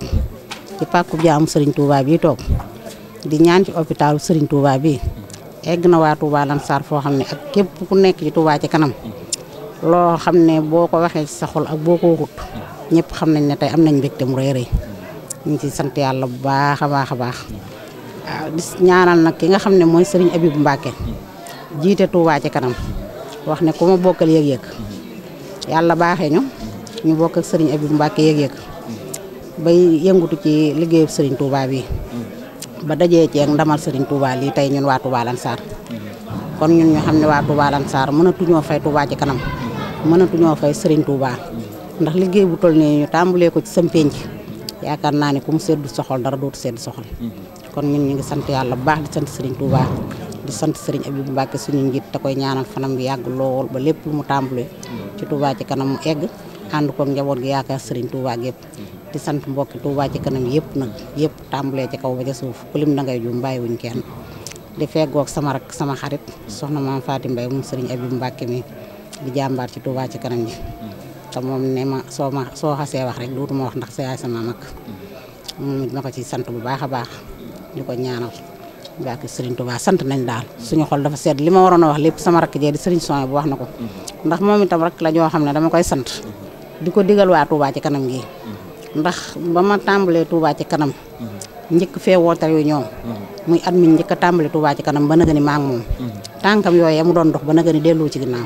ci pàkku jaamu Serigne Touba bii toog di ñaan ci hôpitalu Serigne Touba bii egg na waa Touba Lansar foo xam ne ak képp ku nekk ci Touba ci kanam loo xam ne boo ko waxee ci sa xol ak boo ko waxut ñëpp xam nañ ne tey am nañ mbégte mu rëy rëy ñu ngi ciy sant yàlla bu baax a baax a baax waaw di ñaanal nag ki nga xam ne mooy Serigne Abibou Mbacke jiite Touba ci kanam wax ne ku ma bokkal yëg-yëg yàlla baaxee ñu bokk ak Serigne Abibou Mbacke yëg-yëg bay yëngutu ci liggéeyu Serigne Touba bi ba dajee ci ak ndamal Serigne Touba lii tey ñun waa Touba Lansar kon ñun ñu xam ne waa Touba Lansar mënatuñoo fay Touba ci kanam mënatuñoo fay Serigne Touba ndax liggéey bu toll nii ñu tàmbalee ko ci sam penc yaakaar naa ne ku mu seddu soxol dara dootu sedd soxol kon ñun ñu ngi sant yàlla bu baax di sant Serigne Touba di sant Serigne Abibou Mbacke suñu njiit te koy ñaanal fanam bi yàgg lool ba lépp lu mu tàmbalee ci Touba ci kanam mu egg ànd koog njaboot gi yaakaar Serigne Touba gépp di sant mbokki Touba ci kanam yëpp nag yëpp tàmbalee ci kaw ba ca suuf ku lim da ngay juum bàyyiwuñ kenn di feggoog sama rak sama xarit soxna Maam Faty Mbaye moom Serigne Abibou Mbacke mi di jàmbaar ci Touba ci kanam ji te moom ne ma soo xasee wax rek dootuma wax ndax sa yaay sama mag moom it ma ko ci sant bu baax a baax di ko ñaanal barke Serigne Touba sant nañ daal suñu xol dafa sedd li ma waroon a wax lépp sama rakk jee di Serigne Souhaïbou bu wax na ko ndax moom itam rek la ñoo xam ne dama koy sant di ko digal waa Touba ci kanam gi ndax ba ma tàmbalee Touba ci kanam njëkk fee woote réunion muy at mi njëkk a tàmbale Touba ci kanam ba naga ni maa ngi moom tànkam yooyu mu doon dox ba naga ni dellu ci ginnaaw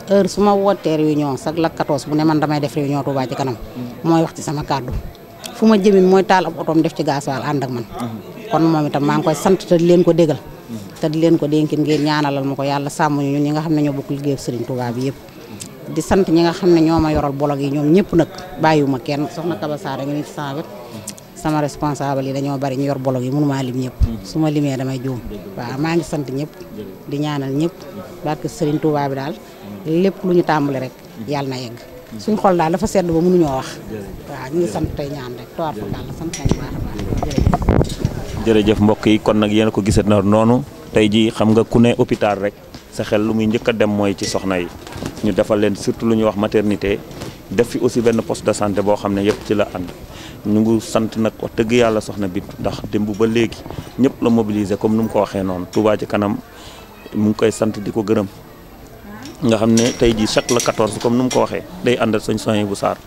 heure su ma wootee réunion sax la 14 bu ne man damay def réunion Touba ci kanam mooy wax ci sama kàddu fu ma jëmin mooy taal ab otoom def ci gasoil ànd ak man kon moom itam maa ngi koy sant te di leen ko dégal te di leen ko dénkin ngeen ñaanalal ma ko yàlla sàmm ñu ñi nga xam ne ñoo bokk liggéey Serigne Touba bi yëpp di sant ñi nga xam ne ñoo ma yoral bolog yi ñoom ñëpp nag bàyyiwuma kenn soxna Kaba Saare ngi nii ci sama wet sama responsable yi dañoo bari ñu yor bolog yi mënumaa lim ñëpp su ma limee damay juum waaw maa ngi sant ñëpp di ñaanal ñëpp barke Serigne Touba bi daal lépp lu ñu tàmbali rek yàlla na yegg suñ xol daal dafa sedd ba mënuñoo wax waaw ñu ngi sant tey ñaan rek toor fa daal sant nañu baax a baax jërëjëf mbokk yi kon nag yéen ko gisat na noonu tey ji xam nga ku ne hôpital rek sa xel lu muy njëkk a dem mooy ci soxna yi ñu defal leen surtout lu ñuy wax maternité def fi aussi benn poste de santé boo xam ne yëpp ci la ànd ñu ngi sant nag wax dëgg yàlla soxna bi ndax démb ba léegi ñëpp la mobiliser comme nu mu ko waxee noonu Touba ci kanam mu ngi koy sant di ko gërëm nga xam ne tey jii chaque le 14 comme nu mu ko waxee day àndal sëñ Souhaïbou Sarr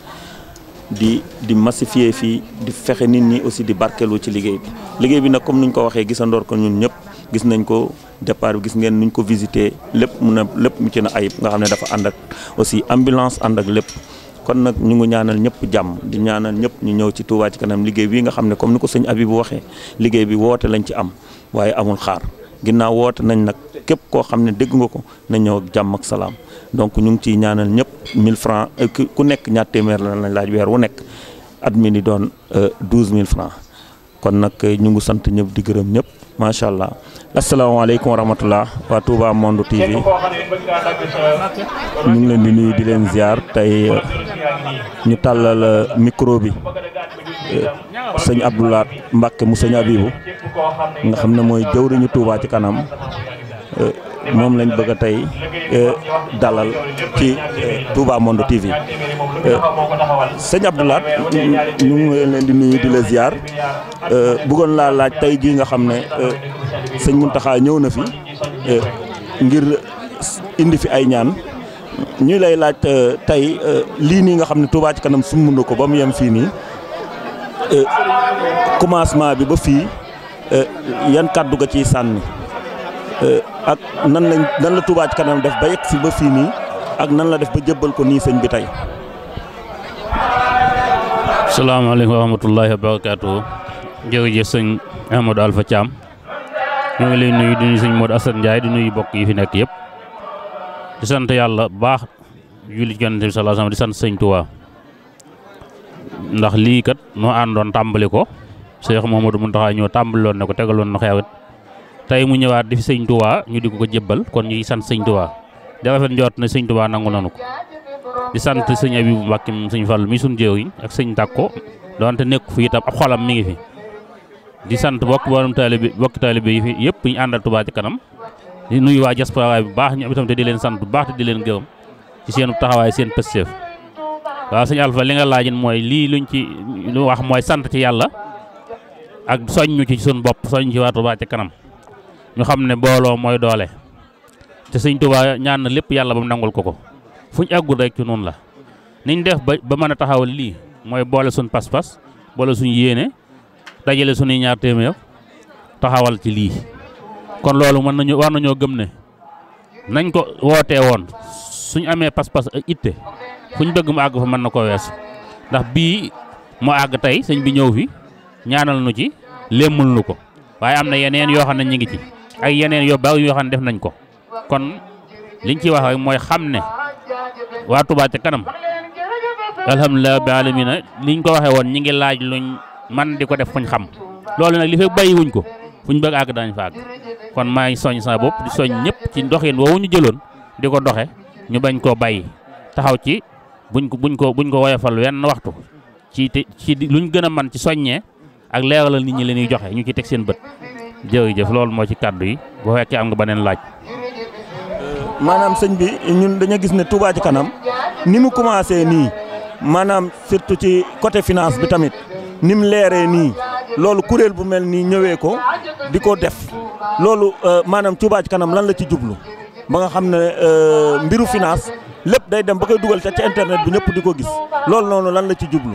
di massifier fii di fexe nit ñi aussi di barkeelu ci liggéey bi nag comme nuñ ko waxee gisandoor ko ñun ñëpp gis nañ ko départ bi gis ngeen nuñ ko visité lépp lépp mu ci na ayib nga xam ne dafa ànd ak aussi ambulance ànd ak lépp kon nag ñu ngi ñaanal ñëpp jàmm di ñaanal ñëpp ñu ñëw ci Touba ci kanam liggéey bi nga xam ne comme ni ko sëñ Abibou waxee liggéey bi woote lañ ci am waaye amul xaar ginnaaw woote nañ nag képp koo xam ne dégg nga ko na ñëw ak jàmm ak salaam donc ñu ngi ciy ñaanal ñëpp 1000 francs ku nekk ñaar téeméer la lañ laaj weer wu nekk at mi di doon 12000 francs kon nag ñu ngi sant ñëpp di gërëm ñëpp macha allah asalaamaaleykum wa rahmatullah waa Touba Monde TV ñu ngi leen di nuyu di leen ziar tey ñu tàllal micro bi sëñ Abdoulaat Mbacke mu sëñ Abibu nga xam ne mooy jëwriñu Touba ci kanam moom lañ bëgg a tey dalal ci Touba Monde TV sëñ Abdoulaat ñu ngi leen di nuyu di la ziar bëggoon laa laaj tey jii nga xam ne sëñ Mountakha ñëw na fi ngir indi fi ay ñaan ñu lay laaj tey lii nii nga xam ne Touba ci kanam sumb na ko ba mu yem fii nii commencement bi ba fii yan kàddu ga ciy sànni ak nan la Touba ci kanam def ba yegg si ba fii nii ak nan la def ba jëbbal ko nii sëñ bi tey. salaamaaleykum wa rahmatullahi wa barakaatuhu jërëjëf sëñ Amadou Alpha Thiam ñu ngi lay nuyu di nuyu sëñ Modou Assane Ndiaye di nuyu bokk yi fi nekk yëpp di sant yàlla baax julli ci Yonent bi sallallahu alayhi wasallam di sant sëñ Touba ndax lii kat noo àndoon tàmbali ko Cheikh Mouhamadou Mountakha ñëw tàmbaloon ne ko tegaloon na xeewit tey mu ñëwaat di fi sëñ Touba ñu di ko jébbal kon ñuy sant sëñ Touba di rafet njort ne sëñ Touba nangu nanu ko di sant sëñ Abibu Mbàkke sëñ Fallu mi suñ jëwriñ ak sëñ Takko doonte nekk fi itam ab xolam mi ngi fi di sant bokki taalibe yi fi yëpp ñu àndal Touba ci kanam di nuyu waa diaspora bu baax ñu itam te di leen sant bu baax te di leen gërëm ci seen taxawaay seen pësteef waaw sëñ Alpha li nga laajin mooy lii luñ ci lu wax mooy sant ci yàlla ak soññu ci suñ bopp soññ ci waa Touba ci kanam ñu xam ne booloo mooy doole te sëñ Touba ñaan na lépp yàlla ba mu nangul ko fu ñu àggul rek ci noonu la niñ def ba mën a taxawal lii mooy boole suñ pas-pas boole suñ yéene dajale suñuy ñaar téeméer taxawal ci lii kon loolu war nañoo gëm ne nañ ko wootee woon suñ amee pas-pas ak itte fu ñu bëgg mu àgg fa mën na ko weesu ndax bii moo àgg tey sëñ bi ñëw fi ñaanal nu ci lémmul nu ko waaye am na yeneen yoo xam ne ñu ngi ci ay yeneen yoo bari yoo xam ne def nañ ko kon liñ ci wax rek mooy xam ne waa Touba ca kanam alhamdulilah bi alamina liñ ko waxee woon ñi ngi laaj luñ man di ko def fuñ xam loolu nag li fekk bàyyiwuñ ko fuñ bëgg àgg daañ fa àgg kon maa ngi soñ sa bopp di soñ ñëpp ci doxin woowu ñu jëloon di ko doxe ñu bañ koo bàyyi taxaw ci buñ ko woyofal wenn waxtu ci luñ gën a man ci soññee ak leeralal nit ñi leen ñuy joxe ñu ci teg seen bët jërëjëf loolu moo ci kàddu yi bu fekkee am nga beneen laaj. maanaam sëñ bi ñun dañu gis ne Touba ci kanam ni mu commencé nii maanaam surtout ci côté finance bi tamit ni mu leeree nii loolu kuréel bu mel nii ñëwee ko di ko def loolu maanaam Touba ci kanam lan la ci jublu ba nga xam ne mbiru finance lépp day dem ba koy dugal ci internet bi ñëpp di ko gis loolu noonu lan la ci jublu.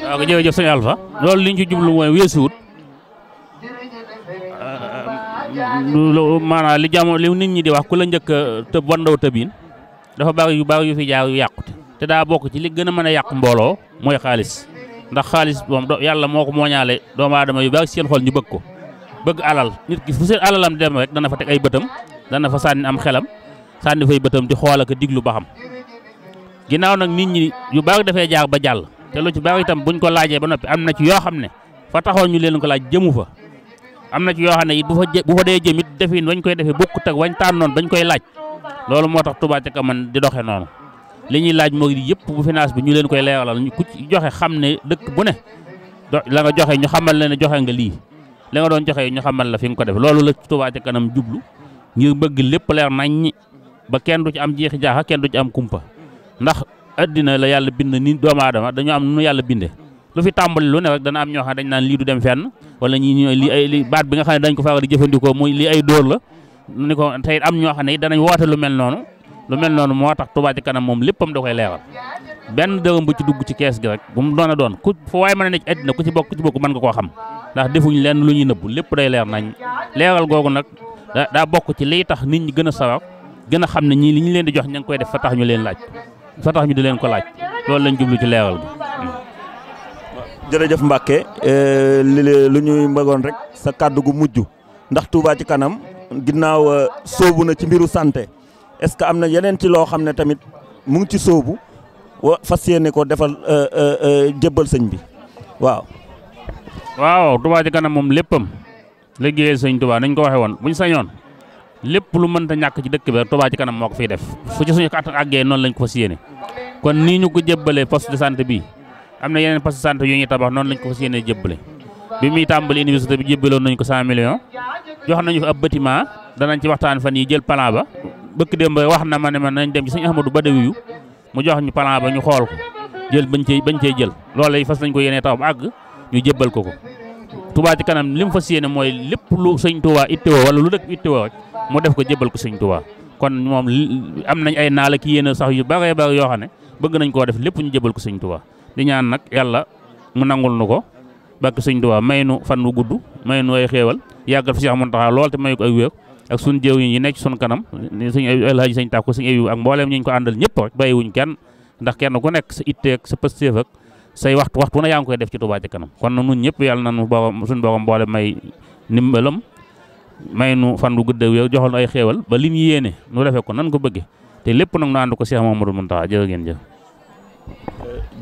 waaw jërëjëf sëñ Alpha loolu li ñu ci jublu mooy weesuwut maanaam li nit ñi di wax ku la njëkk a tëb wandaw tëbiin dafa bari yu fi jaar yu yàqute te daa bokk ci li gën a mën a yàq mbooloo mooy xaalis ndax xaalis moom yàlla moo ko mooñaale doomu aadama yu bari seen xol ñu bëgg ko bëgg alal nit ki fu seen alalam dem rek dana fa teg ay bëtam dana fa sànni am xelam sànni fay bëtam di xool ak diglu ba xam ginnaaw nag nit ñi yu bari dafay jaar ba jàll te lu ci bari itam buñ ko laajee ba noppi am na ci yoo xam ne fa taxoon ñu leen ko laaj jëmu fa am na ci yoo xam ne it bu fa dee jëm it defin bañ koy defee bokkut ak wañ tànnoon bañ koy laaj loolu moo tax Touba ca kanam di doxe noonu li ñuy laaj mooy yëpp bu finance bi ñu leen koy leeralal ku ci joxe xam ne dëkk bu ne la nga joxe ñu xamal la ne joxe nga lii la nga doon joxe ñu xamal la fi nga ko def loolu la Touba ca kanam jublu ngir bëgg lépp leer nañ ba kenn du ci am jeexi jaaxa kenn du ci am kumpa ndax addina la yàlla bind ni doomu aadama dañoo am nu yàlla binde lu fi tàmbali lu ne rek dana am ñoo xam ne dañ naan lii du dem fenn wala lii baat bi nga xam ne dañ ko faral di jëfandikoo muy lii ay dóor la ni ko tey am ñoo xam ne danañ woote lu mel noonu moo tax Touba ci kanam moom léppam da koy leeral benn dërëm bu ci dugg ci kees gi rek bu mu doon a doon ku fu waaye mën a ne ci àddina ku ci bokk mën nga koo xam ndax defuñ lenn lu ñuy nëbbu lépp day leer nañ leeral googu nag daa bokk ci liy tax nit ñi gën a sawar gën a xam ne ñii li ñu leen di jox ña ngi koy def fa tax ñu leen laaj fa tax ñu di leen ko laaj loolu lañ jublu ci leeral gi. jërëjëf Mbacke lu ñuy mbagoon rek sa kàddu gu mujj ndax Touba ci kanam ginnaaw sóobu na ci mbiru santé est-ce que am na yeneen ci loo xam ne tamit mu ngi ci sóobu fas yéene ko defal jébbal sëñ bi waaw. waaw Touba ci kanam moom léppam liggéeyal sëñ Touba nañ ko waxee woon buñ sañoon lépp lu mënta ñàkk ci dëkk bi rek Touba ci kanam moo ko fiy def fu ci suñu kàttan àggee noonu lañ ko fas yéene kon nii ñu ko jébbalee poste de santé bi am na yeneen poste de santé yu ñuy tabax noonu lañ ko fas yéene jébbale bi muy tàmbali université bi jébbaloon nañ ko 100 millions jox nañu fi ab bâtiment danañ ci waxtaan fan yi jël plan ba bëkk démb wax na ma ne man nañ dem ci sëñ Ahmadou Badawiyu mu jox ñu plan ba ñu xool ko jël bañ cee jël loolu yi fas nañ ko yéene taw ba àgg ñu jébbal ko Touba ci kanam li mu fas yéene mooy lépp lu sëñ Touba ittewoo wala lu dëkk ittewoo rek mu def ko jébbal ko sëñ Touba kon moom am nañ ay naala ki yéene sax yu bare bare yoo xam ne bëgg nañ koo def lépp ñu jébbal ko sëñ Touba di ñaan nag yàlla mu nangul nu ko bakk sëñ Touba may nu fan wu gudd may nu ay xéewal yàggal fi Cheikh Mountakha lool te may ko ay wér ak suñ jëw yi nekk ci suñ kanam sëñ Alaaji sëñ Tàkko sëñ Ayu ak mbooleem ñu ko àndal ñëpp rek bàyyiwuñ kenn ndax kenn ku nekk sa itteeg sa pëstéef ak say waxtu na yaa ngi koy def ci Touba ci kanam kon nun ñëpp yàlla nañu suñu borom mboole may ndimbalam may nu fan wu gudd wér joxal nu ay xéewal ba li ñu yéene nu defee ko nan ko bëgge te lépp nag nu ànd ko Cheikh Mamadou Mountakha jërë ngeen jëf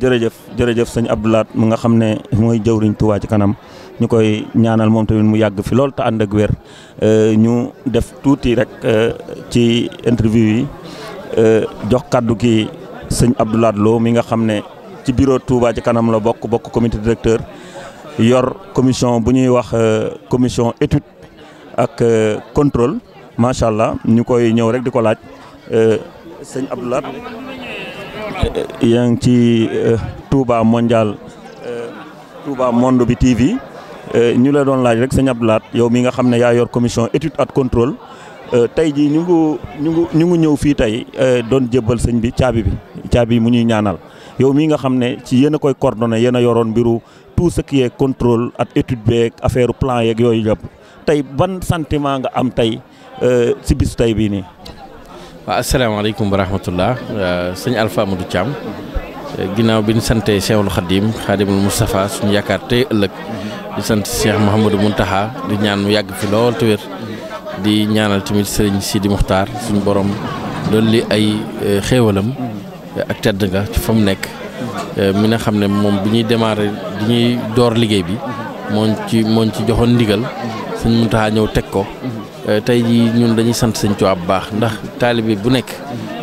jërëjëf sëñ Abdou Lahad mu nga xam ne mooy jëwriñ Touba ci kanam ñu koy ñaanal moom tamit mu yàgg fi lool te ànd ak wér ñu def tuuti rek ci interview yi jox kàddu gi sëñ Abdou Lahad Lo mi nga xam ne ci bureau Touba ci kanam la bokk comité directeur yor commission bu ñuy wax commission étude ak contrôle macha allah ñu koy ñëw rek di ko laaj sëñ Abdou Lahad yaa ngi ci Touba mondial Touba monde bi TV ñu la doon laaj rek sëñ Abdou Lahad yow mi nga xam ne yaa yor commission étude ak contrôle tey jii ñu ngi ñëw fii tey doon jébbal sëñ bi caabi mu ñuy ñaanal yow mi nga xam ne ci yéen a koy coordonné yéen a yoroon mbiru tout ce qui est contrôle ak étude beeg affaire plan yeeg yooyu yëpp tey ban sentiment nga am tey si bis tey bii nii. waaw asalaamaaleykum wa rahmatullah sëñ Alpha Amadou Thiam ginnaaw bi ñu sante Cheikhul Khadim Khadimul Moustapha suñu yaakaar tey ëllëg di sant Cheikh Mouhamadou Mountakha di ñaan mu yàgg fi lool te wér di ñaanal tamit sëriñ Sidi Muxtaar suñu borom dolli ay xéewalam ak tedd nga ci fa mu nekk mi nga xam ne moom bi ñuy démarrer di ñuy door liggéey bi mooñ ci joxoon ndigal sëñ Mountakha ñëw teg ko tey jii ñun dañuy sant sëñ Tuubaa bu baax ndax taalibe bu nekk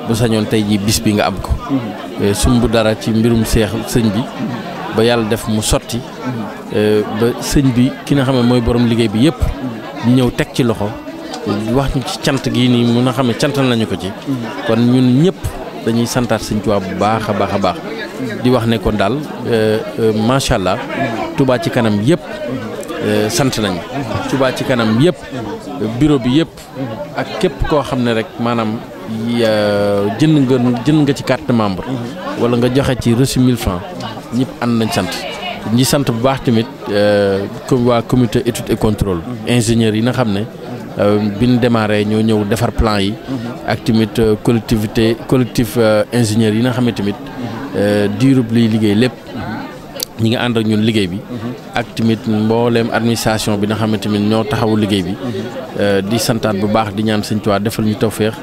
bu sañoon tey jii bis bi nga am ko sumb dara ci mbirum sëñ bi ba yàlla def mu sotti ba sëñ bi ki nga xam ne mooy borom liggéey bi yëpp ñëw teg ci loxo wax ñu ci cant gii nii mun a xam ne cantal nañu ko ci kon ñun ñëpp dañuy santaat sëñ Tuubaa bu baax a baax a baax di wax ne kon daal macha allah Touba ci kanam yëpp sant nañu Touba ci kanam yëpp bureau bi yëpp ak képp koo xam ne rek maanaam jënd nga ci carte membre wala nga joxe ci reçu 1000 francs ñëpp ànd nañ sant ñi sant bu baax tamit comme waa comité étude et contrôle ingénieurs yi nga xam ne bi ñu démarré ñoo ñëw defar plan yi ak tamit collectif ingénieurs yi nga xam ne tamit diirub liy liggéey lépp ñi nga ànd ak ñun liggéey bi ak tamit mbooleem administration bi nga xam ne tamit ñoo taxawu liggéey bi di santaat bu baax di ñaan Sëñ Tuubaa defal ñu tawféex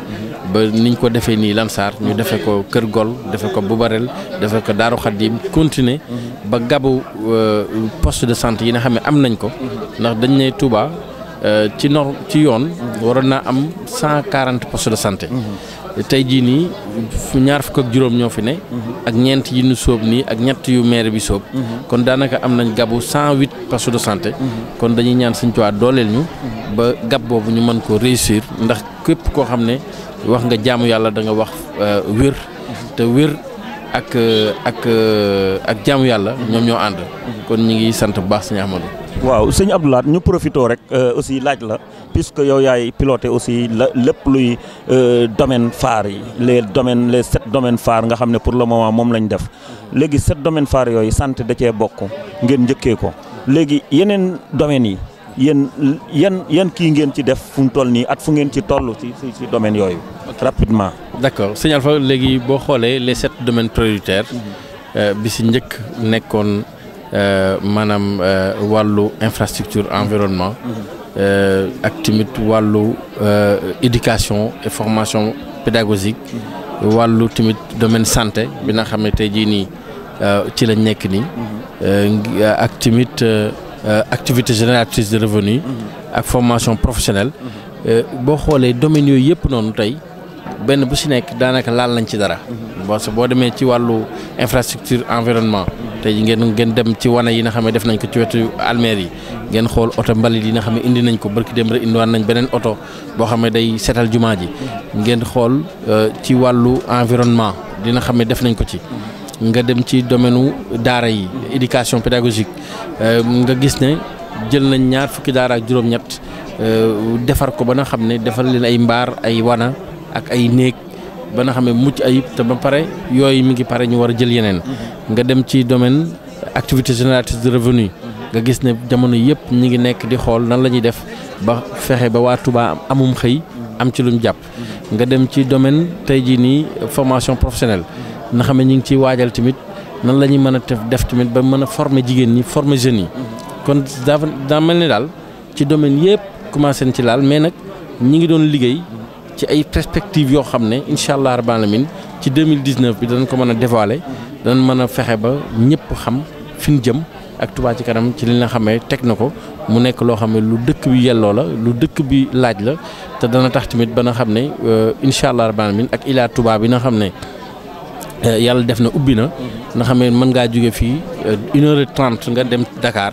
ba niñ ko defee nii Lansar ñu defee ko Kër Gol defee ko Bubarel defee ko Daaru Xaddim continuer ba gabu poste de santé yi nga xam ne am nañ ko ndax dañ ne Touba ci yoon waroon naa am 140 postes de santé tey jii nii ñaar fukk ak juróom ñoo fi ne ak ñeent yi ñu sóob nii ak ñett yu maire bi sóob kon daanaka am nañ gabu 108 postes de santé kon dañuy ñaan Sëñ Tuubaa dooleel ñu ba gab boobu ñu mën ko réussir ndax képp koo xam ne wax nga jaamu yàlla da nga wax wér te wér ak jaamu yàlla ñoom ñoo ànd kon ñu ngi sant bu baax Sëñ Ahmadou. waaw sëñ Abdou Lahad ñu profité rek aussi laaj la puisque yow yaay piloté aussi lépp luy domaine phare yi les 7 domaines phares nga xam ne pour le moment moom lañ def léegi 7 domaines phares yooyu santé da cee bokk ngeen njëkkee ko léegi yeneen domaines yi yan kii ngeen ci def fu mu toll nii at fu ngeen ci toll ci domaines yooyu rapidement. d'accord sëñ Alpha léegi boo xoolee les 7 domaines prioritaires bi si njëkk nekkoon. maanaam wàllu infrastructure environnement ak tamit wàllu éducation et formation pédagogique wàllu tamit domaine santé bi nga xam ne tey jii nii ci lañ nekk nii ak tamit activité génératrice de revenus ak formation professionnelle boo xoolee domaines yooyu yëpp noonu tey benn bu si nekk daanaka laal nañ ci dara boo demee ci wàllu infrastructure environnement tey ngeen dem ci wana yi nga xam ne def nañ ko ci wetu almeer yi ngeen xool oto mbalit yi nga xam ne indi nañ ko barki dem rek indiwaan nañ beneen oto boo xam ne day setal jumaa ji ngeen xool ci wàllu environnement dina xam ne def nañ ko ci nga dem ci domaine daara yi éducation pédagogique nga gis ne jël nañ 20 fukki daara ak juróom-ñett defar ko ba nga xam ne defal leen ay mbaar ay wana ak ay néeg ba nga xam ne mucc ayib te ba pare yooyu mi ngi pare ñu war a jël yeneen nga dem ci domaine activité génératrice de revenu nga gis ne jamono yëpp ñi ngi nekk di xool nan la ñuy def ba fexe ba waa Touba amum xëy am ci luñ jàpp nga dem ci domaine tey jii nii formation professionnelle nga xam ne ñu ngi ciy waajal tamit nan la ñuy mën a def tamit ba mën a former jigéen ñi former jeunes yi kon daa mel ni daal ci domaine yëpp commencé nañ ci laal mais nag ñi ngi doon liggéey ci ay perspectives yoo xam ne incha allah rabbil alamin ci 2019 bi danañ ko mën a dévoiler danañ mën a fexe ba ñëpp xam fi ñu jëm ak Touba ci kanam ci li nga xamee teg na ko mu nekk loo xam ne lu dëkk bi yelloo la lu dëkk bi laaj la te dana tax tamit ba nga xam ne incha allah rabbil alamin ak Ila Touba bi nga xam ne yàlla def na ubbi na nga xam ne mën ngaa jóge fii 1h30 nga dem Dakar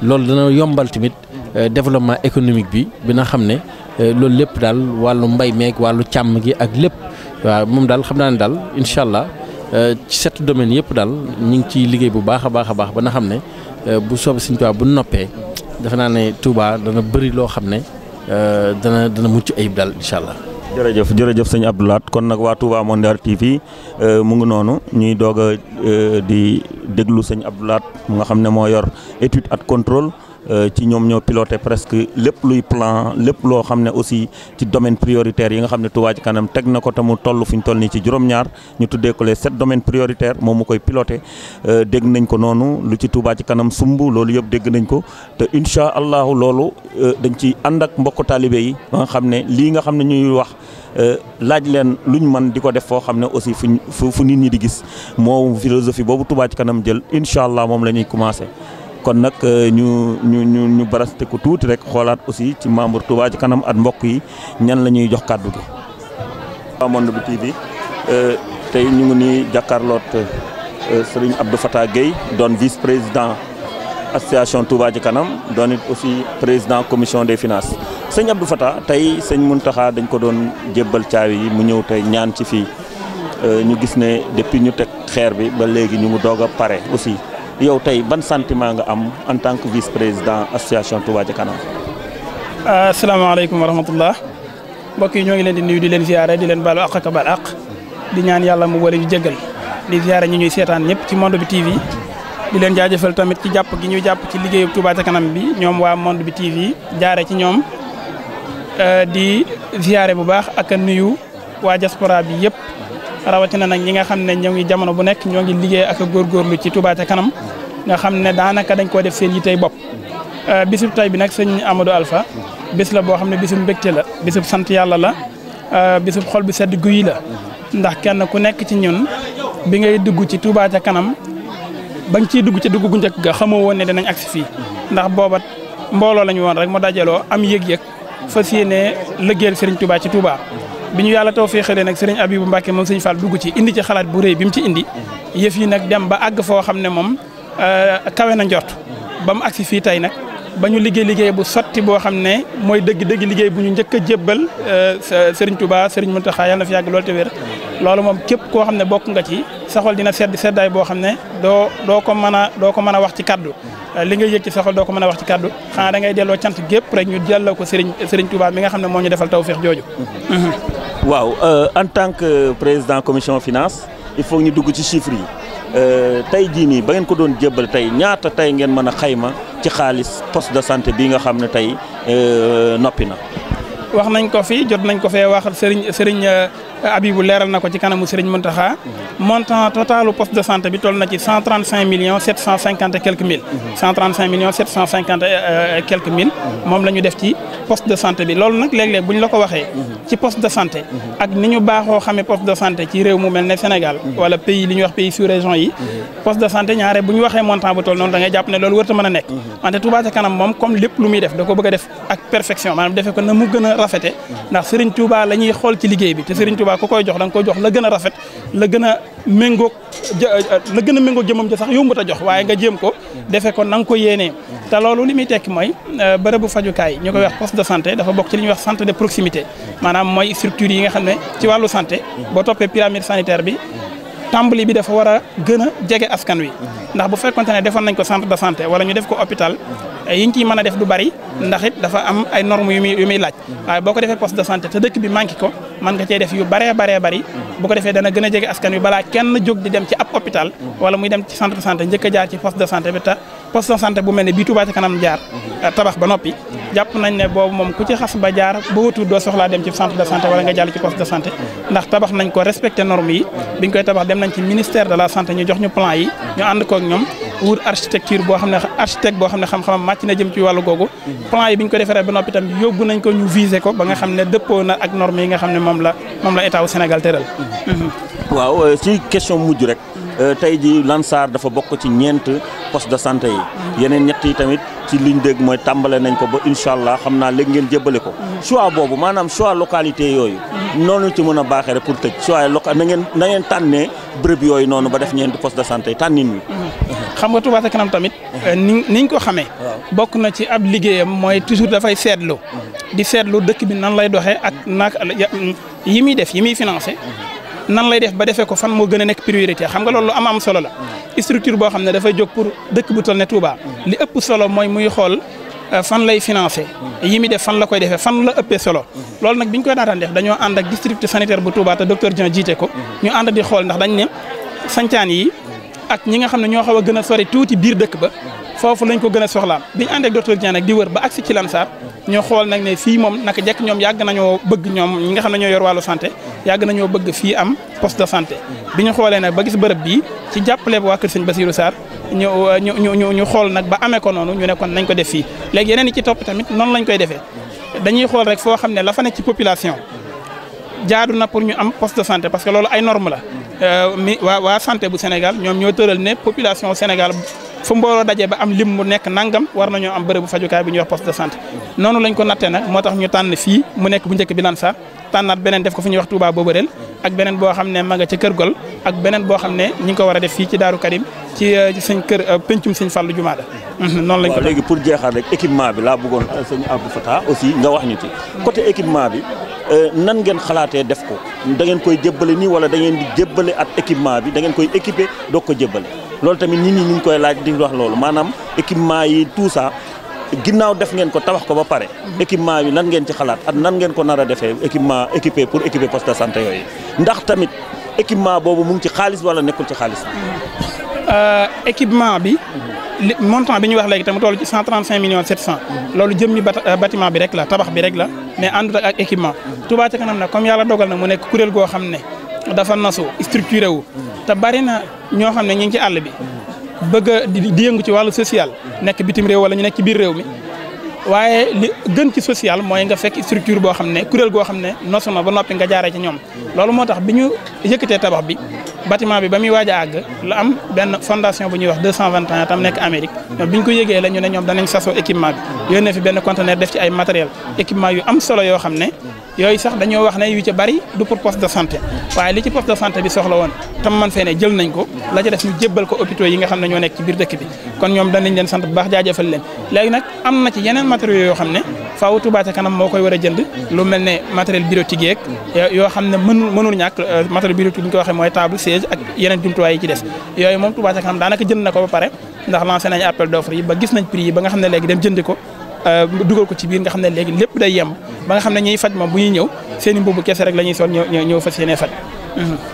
loolu dana yombal tamit développement économique bi nga xam ne loolu lépp daal wàllu mbay meeg wàllu càmm gi ak lépp waaw moom daal xam naa ne daal incha allah ci 7 domaines yëpp daal ñu ngi ciy liggéey bu baax a baax a baax ba nga xam ne bu soobee Sëñ Tuubaa bu noppee defe naa ne Touba dana bëri loo xam ne dana mucc ayib daal incha allah. jërëjëf sëñ Abdou Lahad kon nag waa Touba Monde TV mu ngi noonu ñuy doog a di déglu sëñ Abdou Lahad mu nga xam ne moo yor étude ak contrôle. ci ñoom ñoo piloté presque lépp luy plan lépp loo xam ne aussi ci domaine prioritaire yi nga xam ne Touba ci kanam teg na ko te mu toll fi ñu toll nii ci juróom-ñaar ñu tuddee ko les 7 domaines prioritaires moom mu koy piloté dégg nañ ko noonu lu ci Touba ci kanam sumb loolu yëpp dégg nañ ko te incha allahu loolu dañ ci ànd ak mbokk taalibe yi ba nga xam ne lii nga xam ne ñuy wax laaj leen luñ mën di ko def foo xam ne aussi fu nit ñi di gis moo philosophie boobu Touba ci kanam jël incha allah moom la ñuy commencé. kon nag ñu baraste ko tuuti rek xoolaat aussi ci membre Touba ci kanam at mbokk yi ñan la ñuy jox kàddu gi. Touba Monde bi TV tey ñu ngi nii jàkkaarloot Serigne Abdou Fatah Gueye doon vice président association Touba ci kanam doon it aussi président commission des finances sëñ Abdou Fatah tey sëñ Mountakha dañ ko doon jébbal caawi yi mu ñëw tey ñaan ci fii ñu gis ne depuis ñu teg xeer bi ba léegi ñu ngi doog a pare aussi. yow tey ban sentiment nga am en tant que vice président association Touba ci kanam. asalaamaaleykum wa rahmatullah mbokk yi ñoo ngi leen di nuyu di leen ziare di leen baalu àq ak baal àq di ñaan yàlla mu boole ñu jéggal di ziare ñi ñuy seetaan ñëpp ci Monde bi TV di leen jaajëfal tamit ci jàpp gi ñuy jàpp ci liggéeyu Touba ci kanam bi ñoom waa Monde bi TV jaare ci ñoom di ziare bu baax ak nuyu waa diaspora bi yëpp. rawatina nag ñi nga xam ne ñoo ngi jamono bu nekk ñoo ngi liggéey ak góorgóorlu ci Touba ca kanam nga xam ne daanaka dañ koo def seen yitey bopp bisub tay bi nag sëñ Amadou Alpha bis la boo xam ne bisub mbégte la bisub sant yàlla la bisub xol bu sedd guyi la ndax kenn ku nekk ci ñun bi ngay dugg ci Touba ca kanam ba nga ciy dugg ci dugg gu njëkk ga xamoo woon ne dinañ agsi fii ndax booba mbooloo lañu woon rek mu dajaloo am yëg-yëg fas yéene liggéeyal Serigne Touba ci Touba. bi ñu yàlla taw féexalee nag Serigne Abibou Mbacke moom Serigne Fall dugg ci indi ci xalaat bu rëy bi mu ci indi yëf yi nag dem ba àgg foo xam ne moom kawe na njort ba mu agsi fii tey nag ba ñu liggéey bu sotti boo xam ne mooy dëgg liggéey bu ñu njëkk a jébbal Serigne Touba Serigne Mountakha yàlla na fi yàgg loolu te wér loolu moom képp koo xam ne bokk nga ci sa xol dina seddaay boo xam ne doo ko mën a wax ci kaddu li nga yëg ci sa xol doo ko mën a wax ci kaddu xanaa da ngay delloo cant gépp rek ñu delloo ko Serigne Touba mi nga xam ne moo ñu defal tawfeex jooju. waaw en tant que président commission finance il faut ñu dugg ci chiffres yi tey jii nii ba ngeen ko doon jébbal tey ñaata tey ngeen mën a xayma ci xaalis poste de santé bii nga xam ne tey noppi na. wax nañ ko fi jot nañ ko fee wax Serigne Abibou leeral na ko ci kanamu Serigne Mountakha montant totalu poste de santé bi toll na ci 135 millions 750 et quelques mille 135 millions 750 et quelques mille moom la ñu def ci poste de santé bi loolu nag léeg-léeg bu ñu la ko waxee ci poste de santé ak ni ñu baaxoo xamee poste de santé ci réew mu mel ne Sénégal wala pays li ñuy wax pays sous région yi poste de santé ñaare bu ñu waxee montant bu toll noonu da ngay jàpp ne loolu warta mën a nekk wante Touba ca kanam moom comme lépp lu muy def da ko bëgg a def ak perfection maanaam defee ko na mu gën a rafete ndax Serigne Touba la ñuy xool ci liggéey bi te Serigne Touba ku koy jox da nga koy jox la gën a rafet la gën a méngoog jëmam ja sax yombut a jox waaye nga jéem ko defee ko na nga ko yéenee te loolu li muy tekki mooy bërëbu fajukaay ñu koy wax poste de santé dafa bokk ci li ñuy wax santé de proximité maanaam mooy structure yi nga xam ne ci wàllu santé boo toppee pyramide sanitaire bi tàmbali bi dafa war a gën a jege askan wi ndax bu fekkonte ne defoon nañ ko centre de santé wala ñu def ko hôpital yiñ ciy mën a def du bari ndax it dafa am ay normes yu muy laaj waaye boo ko defee poste de santé te dëkk bi manqué ko mën nga cee def yu baree bari bu ko defee dana gën a jege askan wi balaa kenn jóg di dem ci ab hôpital wala muy dem ci centre de santé njëkk a jaar ci poste de santé bi te poste de santé bu mel ne bii Touba ca kanam jaar tabax ba noppi jàpp nañ ne boobu moom ku ci xas ba jaar ba wutul doo soxlaa dem ci centre de santé wala nga jàll ci poste de santé ndax tabax nañ ko respecté normes yi biñ koy tabax dem nañ ci ministère de la santé ñu jox ñu plan yi ñu ànd kook ñoom wut architecture boo xam ne architecte boo xam ne xam-xamam màcc na jëm ci wàllu googu plan yi bi ñu ko defaree ba noppi tam yóbbu nañ ko ñu visé ko ba nga xam ne dëppoo na ak normes yi nga xam ne moom la état wu Sénégal tëral. waaw ci question mujj rek tey ji Lansar dafa bokk ci ñeent poste de santé yi yeneen ñett yi tamit ci liñ dégg mooy tàmbale nañ ko ba incha allah xam naa léegi ngeen jébbale ko choix boobu maanaam choix localité yooyu noonu ci mën a baaxee rek pour tëj choix local na ngeen tànnee bërëb yooyu noonu ba def ñeenti poste de santé yi tànnin wi xam nga Touba ca kanam tamit niñ ko xamee bokk na ci ab liggéeyam mooy toujours dafay seetlu di seetlu dëkk bi nan lay doxee ak nag yi muy def yi muy financé nan lay def ba defee ko fan moo gën a nekk priorité xam nga loolu am solo la structure boo xam ne dafay jóg pour dëkk bu toll ne Touba li ëpp solo mooy muy xool fan lay financé yi muy def fan la koy defee fan la ëppee solo loolu nag bi ñu koy daataan def dañoo ànd ak district sanitaire bu Touba te docteur Dieng jiite ko ñu ànd di xool ndax dañ ne sancaan yi ak ñi nga xam ne ñoo xaw a gën a sori tuuti biir dëkk ba foofu lañ ko gën a soxlaam bi ñu ànd ak docteur Dieng nag di wër ba agsi ci Lansar ñoo xool nag ne fii moom naka jekk ñoom yàgg nañoo bëgg ñoom ñi nga xam ne ñoo yor wàllu santé yàgg nañoo bëgg fii am poste de santé bi ñu xoolee nag ba gis bërëb bii ci jàppale ba waa kër sëñ Bassirou Sarr ñu xool nag ba amee ko noonu ñu ne kon nañ ko def fii léegi yeneen yi ci topp tamit noonu lañ koy defee dañuy xool rek foo xam ne la fa nekk ci population jaadu na pour ñu am poste de santé parce que loolu ay norme la waa santé bu Sénégal ñoom ñoo tëral ne population Sénégal fu mbooloo dajee ba am lim mu nekk nangam war nañoo am bërëbu fajukaay bu ñuy wax poste de santé noonu lañ ko nattee nag moo tax ñu tànn fii mu nekk bu njëkk bi Lansar tànnaat beneen def ko fu ñuy wax Touba Boborel ak beneen boo xam ne ma nga ca Kër Gol ak beneen boo xam ne ñi ngi ko war a def fii ci Daaru Karim ci sëñ kër pencum sëñ Fallou Jumaada noonu lañ ko léegi pour jeexal rek équipement bi laa bëggoon sëñ Abdou Fatah aussi nga wax ñu ci côté équipement bi nan ngeen xalaatee def ko da ngeen koy jébbale nii wala da ngeen di jébbale ak équipement bi da ngeen koy équiper doog ko jébbale loolu tamit nit ñi ñu ngi koy laaj di wax loolu maanaam équipement yi tout ça ginnaaw def ngeen ko tabax ko ba pare équipement bi nan ngeen ci xalaat ak nan ngeen ko nar a defee équipement équipé pour équiper poste de santé yooyu ndax tamit équipement boobu mu ngi ci xaalis wala nekkul ci xaalis équipement bi montant bi ñu wax léegi tamit toll ci 135 millions 700 loolu jëm ñu bâtiment bi rek la tabax bi rek la mais àndut ak équipement Touba ca kanam nag comme yàlla dogal na mu nekk kuréel goo xam ne dafa nasu structuré wu te bari na ñoo xam ne ñu ngi ci àll bi bëgg a di yëngu ci wàllu social nekk bitim réew wala ñu nekk ci biir réew mi waaye li gën ci social mooy nga fekk structure boo xam ne kuréel goo xam ne nosu na ba noppi nga jaaree ci ñoom loolu moo tax bi ñu yëkkatee tabax bi bâtiment bi ba muy waaj a àgg la am benn fondation bu ñuy wax 221 tam nekk Amérique ñoom bi ñu ko yëgee la ñu ne ñoom danañ sasoo équipement bi yónnee fi benn conteneur def ci ay matériel équipement yu am solo yoo xam ne yooyu sax dañoo wax ne yu ci bari du pour poste de santé waaye li ci poste de santé bi soxla woon tam man fee ne jël nañ ko la ca def ñu jébbal ko hôpitaux yi nga xam ne ñoo nekk ci biir dëkk bi kon ñoom danañ leen sant bu baax jaajëfal leen léegi nag am na ci yeneen matériaux yoo xam ne faaw Touba ca kanam moo koy war a jënd lu mel ne matériel bureautique yeeg yoo xam ne mënul ñàkk matériel bureautique bi ñu ko waxee mooy table siège ak yeneen jumtuwaay yi ci des yooyu moom Touba ca kanam daanaka jënd na ko ba pare ndax lancé nañ appel d'offre yi ba gis nañ prix yi ba nga xam ne léegi dem jëndi ko dugal ko ci biir nga xam ne léegi lépp day yemb ba nga xam ne ñuy faj moom bu ñuy ñëw seen i mbubu kese rek la ñuy sol ñëw fas yéenee faj.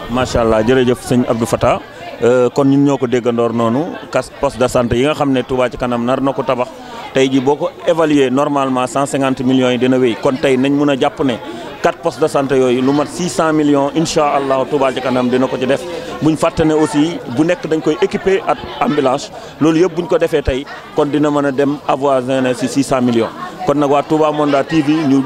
macha allah jërëjëf sëñ Abdou Fatah kon ñun ñoo ko déggandoor noonu poste de santé yi nga xam ne Touba ci kanam nar na ko tabax tey ji boo ko évaluer normalement 150 millions yi dina wéy kon tey nañ mun a jàpp ne 4 postes de santé yooyu lu mat 600 millions incha allah Touba Ca Kanam dina ko ci def buñ fàtte ne aussi bu nekk dañ koy équiper ak ambulance loolu yëpp buñ ko defee tey kon dina mën a dem avoisiner si 600 millions. kon nag waa Touba Monde TV ñu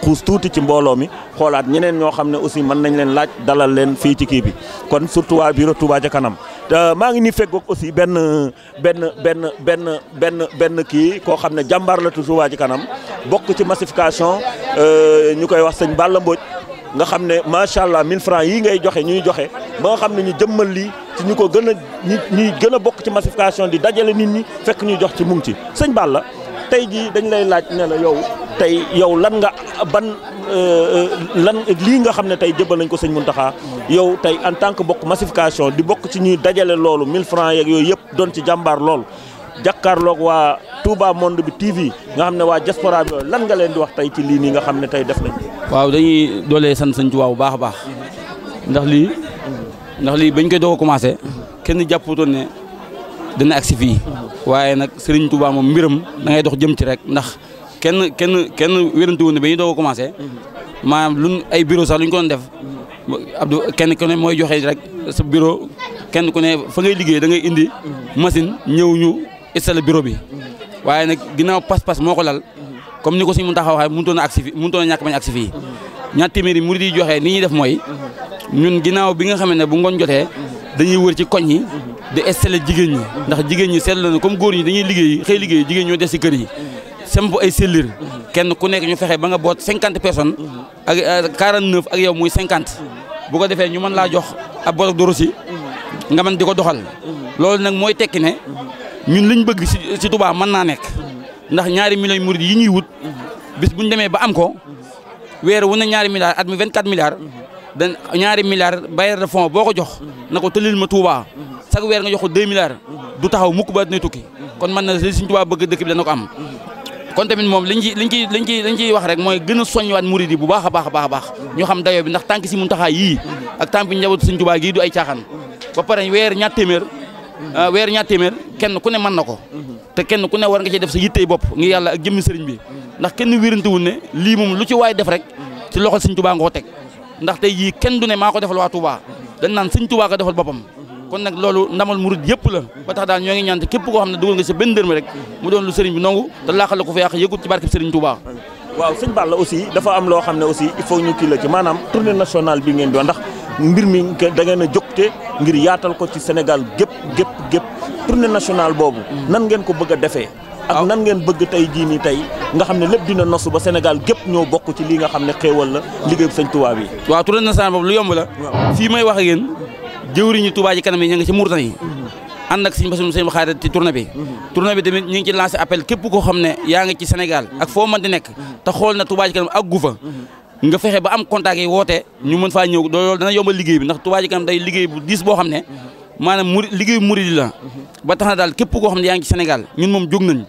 xuus tuuti ci mbooloo mi xoolaat ñeneen ñoo xam ne aussi mën nañ leen laaj dalal leen fii ci kii bi kon surtout waa bureau Touba Ca Kanam maa ngi nii fekkoog aussi benn kii koo xam ne jàmbaar la Touba Ca Kanam bokk ci massification ñu koy wax sëñ Balla Mbodj nga xam ne macha allah 1000 francs yi ngay joxe ñuy joxe ba nga xam ne ñu jëmmal lii ci ñu ko gën a ñuy gën a bokk ci massification di dajale nit ñi fekk ñuy jox ci mu ngi ci sëñ Balla tey jii dañ lay laaj ne la yow lan nga lan lii nga xam ne tey jëbal nañ ko sëñ Mountakha yow tey en tant que bokk massification di bokk ci ñuy dajale loolu 1000 francs yeeg yooyu yëpp doon ci jàmbaar lool jàkkaarloog waa Touba Monde bi TV nga xam ne waa diaspora bi lan nga leen di wax tey ci lii nii nga xam ne tey def nañ. waaw dañuy doolee sant sëñ Touba bu baax a baax ndax lii bañ koy doog a commencé kenn jàpputoon ne dina agsi fii waaye nag Serigne Touba moom mbiram da ngay dox jëm ci rek ndax kenn wérantu woon ne ba ñu doog a commencé maanaam luñ ay bureau sax lu ñu ko doon def Abdou kenn ku ne mooy joxe rek sa bureau kenn ku ne fa ngay liggéey da ngay indi machine ñëw ñu installé bureau bi waaye nag ginnaaw pas-pas moo ko lal comme ni ko suñu Mountakha waxee mënutoon a agsi fii mënutoon a ñàkk bañ agsi fii ñaar téeméeri murid yi joxe ni ñuy def mooy ñun ginnaaw bi nga xam ne bu ngoon jotee dañuy wër ci koñ yi di installé jigéen ñi ndax jigéen ñi seetlu na comme góor ñi dañuy liggéey xëy liggéey jigéen ñoo des ci kër yi semp ay sellir kenn ku nekk ñu fexe ba nga boot 50 personnes ak 49 ak yow muy 50 bu ko defee ñu mën laa jox ab bolok de rosi nga mën di ko doxal loolu nag mooy tekki ne ñun liñ bëgg ci Touba mën naa nekk ndax ñaari millions murid yi ñuy wut bis bu ñu demee ba am ko weer wu ne ñaari milliards at mi 24 milliards dan ñaari milliards bailleur de fonds boo ko jox na ko tëlil ma Touba chaque weer nga jox ko 2 milliards du taxaw mukk ba dina tukki kon man na li Sëñ Touba bëgg dëkk bi dana ko am kon tamit moom liñ ciy wax rek mooy gën a soññiwaat murid yi bu baax a baax ñu xam dayoo bi ndax tànk si Mountakha yii ak tànk bi njabootu Sëñ Touba gii du ay caaxaan ba pare weer ñaar téeméer kenn ku ne mën na ko te kenn ku ne war nga ci def sa yittey bopp ngir yàlla ak jëmmi sëriñ bi ndax kenn wérantewul ne lii moom lu ci waay def rek ci loxol Sëñ Touba nga ko teg ndax tey jii kenn du ne maa ko defal waa Touba dañ naan Sëñ Touba ko defal boppam kon nag loolu ndamal murid yëpp la ba tax daal ñoo ngi ñaan te képp koo xam ne dugal nga sa benn dërëm rek mu doon lu sëriñ bi nangu te laaxal la ko fa yàq yëgut ci barkeb sëriñ Touba. waaw sëñ Balla aussi dafa am loo xam ne aussi il faut ñu kii la ci maanaam tournée nationale bi ngeen doon ndax mbir mi da ngeen a jógte ngir yaatal ko ci Sénégal gépp tournée nationale boobu nan ngeen ko bëgg a defee ak nan ngeen bëgg tey jii nii tey nga xam ne lépp dina nosu ba Sénégal gépp ñoo bokk ci lii nga xam ne xéewal la liggéey bu sëñ Touba bi. waaw tournée nationale boobu lu yomb la fii may wax ak yéen jëwriñu Touba Ca Kanam yi ñu ngi ci Mourtani ànd ak suñu basum seen xarit ci tournée bi tamit ñu ngi ci lancé appel képp koo xam ne yaa ngi ci Sénégal ak foo mën di nekk te xool na Touba Ca Kanam ak gu fa nga fexe ba am contact yi woote ñu mën faa ñëw loolu dana yombal liggéey bi ndax Touba Ca Kanam day liggéey bu diis boo xam ne maanaam liggéey bu murid la ba tax na daal képp koo xam ne yaa ngi ci Sénégal ñun moom jóg nañ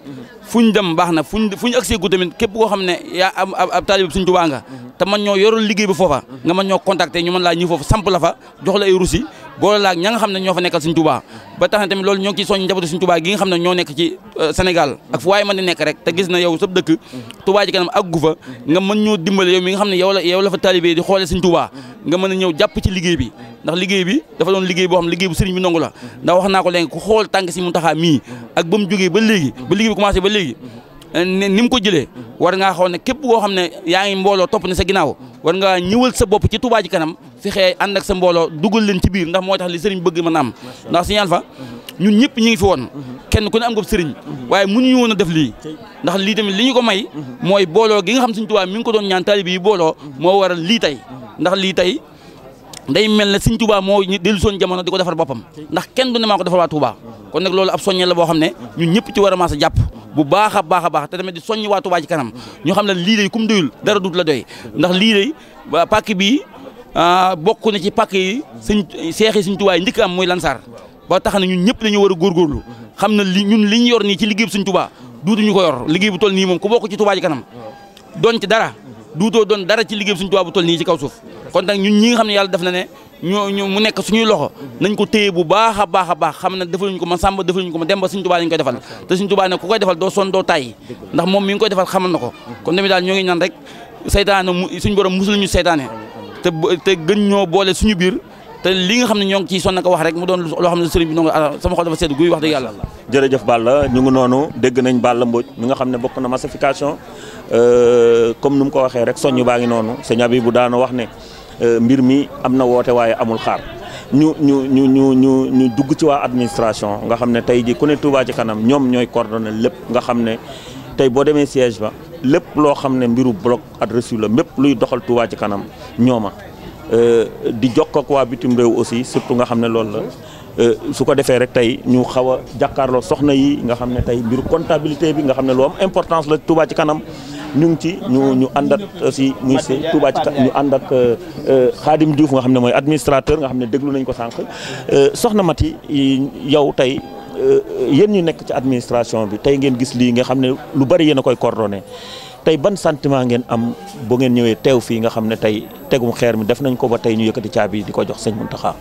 fuñ dem baax na fuñ agsee gu tamit képp koo xam ne yaa am ab taalib Sëñ Touba nga te man ñoo yorul liggéey bi foofa nga mën ñoo contacter ñu mën laa ñëw foofu samp la fa jox la ay russi boole laag ña nga xam ne ñoo fa nekkal Sëñ Touba ba tax na tamit loolu ñoo ngi ciy soññ njabootu Sëñ Touba gi nga xam ne ñoo nekk ci Sénégal ak fu waaye mën di nekk rek te gis na yow sab dëkk Touba Ca Kanam ak gu fa nga mën ñoo dimbale yow mi nga xam ne yow la fa taalibé di xoole Sëñ Touba nga mën a ñëw jàpp ci liggéey bi ndax liggéey bi dafa doon liggéey boo xam liggéey bu sëriñ bi nangu la ndax wax naa ko léegi ku xool tànk si Mountakha mii ak ba mu jógee ba léegi ba liggéey bi commencé ba léegi ni mu ko jëlee war ngaa xaw ne képp koo xam ne yaa ngi mbooloo topp ne sa ginnaaw war ngaa ñëwal sa bopp ci Touba Ca Kanam fexee ànd ak sa mbooloo dugal leen ci biir ndax moo tax li sëriñ bëgg mën a am ndax signal fa ñun ñëpp ñu ngi fi woon kenn ku ne am nga sëriñ waaye mënuñu woon a def lii ndax lii tamit li ñu ko may mooy booloo gi nga xam Sëñ Touba mi ngi ko doon ñaan taalibe yi booloo moo waral lii tey ndax lii tey day mel ne Sëñ Touba moo dellu soon jamono di ko defar boppam ndax kenn du ne maa ko defar waa Touba kon nag loolu ab soññe la boo xam ne ñun ñëpp ci war a maas a jàpp bu baax a baax te tamit di soññ waa Touba Ca Kanam ñoo xam ne lii day kum doyul dara dut la doy ndax lii day pàkk bi bokk na ci pàkk yi seexi Sëñ Touba yi njëkk am muy Lansar ba tax na ñun ñëpp dañu war a góorgóorlu xam ne ñun li ñu yor nii ci liggéey bu Sëñ Touba duutuñu ko yor liggéey bu toll nii moom ku bokk ci Touba Ca Kanam doon ci dara duutoo doon dara ci liggéey bu Sëñ Touba bu toll nii ci kaw suuf kon nag ñun ñi nga xam ne yàlla def na ne ñu mu nekk suñuy loxo nañ ko téye bu baax a baax xam ne defaluñ ko ma Samba defaluñ ko ma Demba Sëñ Touba lañ koy defal te Sëñ Touba ne ku koy defal doo sonn doo tàyyi ndax moom mi ngi koy defal xamal na ko kon tamit daal ñoo ngi ñaan rek seytaane suñu borom musul ñu seytaane te gën ñoo boole suñu biir te li nga xam ne ñoo ngi ciy sonn ko wax rek mu doon loo xam ne sëriñ bi noo sama xol dafa sedd guy wax dëgg yàlla. jërëjëf Balla ñu ngi noonu dégg nañ Balla Mbodj mi nga xam ne bokk na massification comme nu mu ko waxee rek soññ baa ngi noonu sëñ Abibou daana wax ne mbir mi am na woote waaye amul xaar ñu dugg ci waa administration nga xam ne tey ji ku ne Touba ci kanam ñoom ñooy coordonné lépp nga xam ne tey boo demee siège ba lépp loo xam ne mbiru bloc adressé la mépp luy doxal Touba ci kanam ñooma di jokk ak waa bitim réew aussi surtout nga xam ne loolu la su ko defee rek tey ñu xaw a jàkkaarloo soxna yi nga xam ne tey mbiru comptabilité bi nga xam ne lu am importance la Touba ci kanam ñu ngi ci ñu ànd ak aussi muy Touba ci kanam ñu ànd ak Khadim Diouf nga xam ne mooy administrateur nga xam ne déglu nañ ko sànq soxna Mati yow tey yéen ñu nekk ci administration bi tey ngeen gis lii nga xam ne lu bari yéen a koy coordonné tey ban sentiment ngeen am bu ngeen ñëwee teew fii nga xam ne tey tegum xeer mi def nañ ko ba tey ñu yëkkati caabi di ko jox sëñ Mountakha.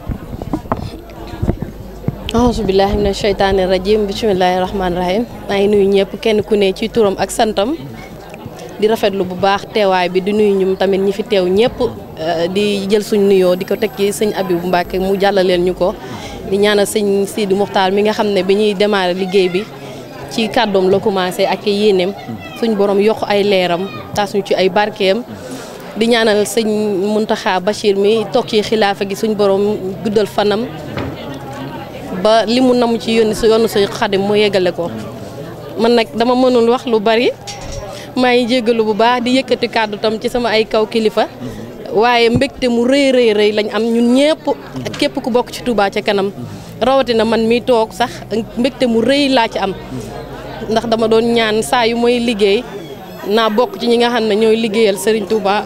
auzu billahi mina sheytaani rajim bismillahi rahmaani rahim maa ngi nuyu ñëpp kenn ku ne ci turam ak santam di rafetlu bu baax teewaay bi di nuyu ñum tamit ñi fi teew ñëpp di jël suñ nuyoo di ko teg ci sëñ Abibou Mbacke mu jàllaleel ñu ko di ñaanal sëñ Sidi Muxtaar mi nga xam ne bi ñuy démarrer liggéey bi ci kàddoom la commencé ak yéeneem suñ borom yokk ay leeram tas ñu ci ay barkeem di ñaanal sëñ Mountakha Bachir mi toog ci xilaafa gi suñ borom guddal fanam ba li mu namu ci yoonu suñu Xadim mu yeggale ko man nag dama mënul wax lu bari maa ngi jéggalu bu baax di yëkkati kàddu tam ci sama ay kaw kilifa waaye mbégte mu rëy lañ am ñun ñëpp képp ku bokk ci Touba ca kanam rawatina man mi toog sax mbégte mu rëy laa ci am ndax dama doon ñaan saa yu mooy liggéey naa bokk ci ñi nga xam ne ñooy liggéeyal Serigne Touba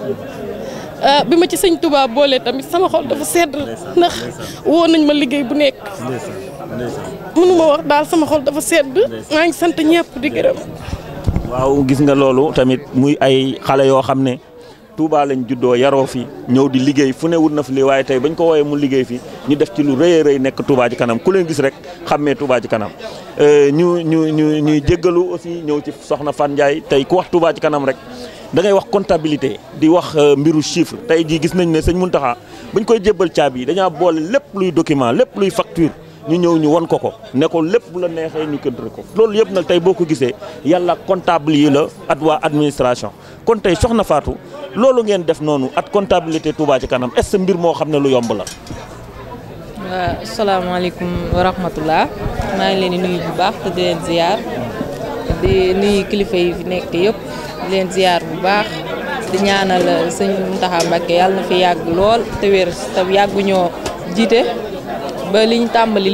bi ma ci sëñ Touba boole tamit sama xol dafa sedd ndax woo nañ ma liggéey bu nekk mënuma wax daal sama xol dafa sedd maa ngi sant ñëpp di gërëm. waaw gis nga loolu tamit muy ay xale yoo xam ne Touba lañ juddoo yaroo fi ñëw di liggéey fu ne wut na fi lii waaye tey bañ ko wooyee mu liggéey fi ñu def ci lu rëy a rëy nekk Touba ci kanam ku leen gis rek xàmmee Touba ci kanam ñuy jéggalu aussi ñëw ci soxna Fan Ndiaye tey ku wax Touba ci kanam rek da ngay wax comptabilité di wax mbiru chiffre tey jii gis nañ ne sëñ Mountakha bañ koy jébbal caabi yi dañaa boole lépp luy document lépp luy facture ñu ñëw ñu won ko ne ko lépp bu la neexee ñu këntri ko loolu yëpp nag tey boo ko gisee yàlla comptable yi la at waa administration kon tey soxna Fatou loolu ngeen def noonu at comptabilité Touba ci kanam est-ce que mbir moo xam ne lu yomb la. waaw asalaamaaleykum wa rahmatullah maa ngi leen di nuyu bu baax te di leen ziar di nuyu kilifa yi fi nekk yëpp di leen ziar bu baax di ñaanal sëñ Mountakha Mbacké yàlla na fi yàgg lool te wér te yàggu ñoo jiite ba li ñu tàmbali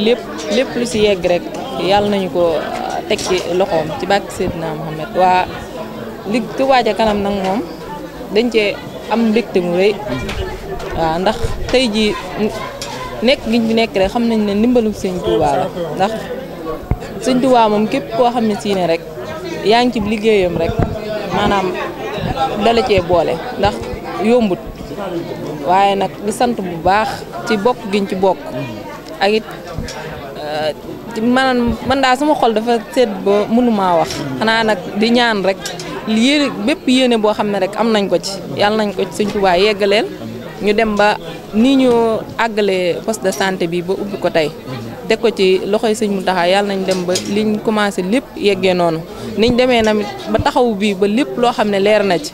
lépp lu si yegg rek yàlla nañu ko teg ci loxoom ci bàkk Seydina Mohamed waa li Touba ca kanam nag moom dañ cee am mbégte mu rëy waaw ndax tey jii nekk giñ fi nekk rek xam nañ ne ndimbalu sëñ Touba la ndax sëñ Touba moom képp koo xam ne si ne rek yaa ngi ci liggéeyam rek maanaam dala cee boole ndax yombut waaye nag di sant bu baax ci bokk giñ ci bokk ak it man daal sama xol dafa sedd ba mënumaa wax xanaa nag di ñaan rek yéene bépp yéene boo xam ne rek am nañ ko ci yàlla nañ ko ci sëñ Touba yeggaleel ñu dem ba nii ñu àggalee poste de santé bi ba ubbi ko tey teg ko ci loxoy sëñ Mountakha yàlla nañ dem ba liñ commencé lépp yeggee noonu niñ demee namit ba taxawu bii ba lépp loo xam ne leer na ci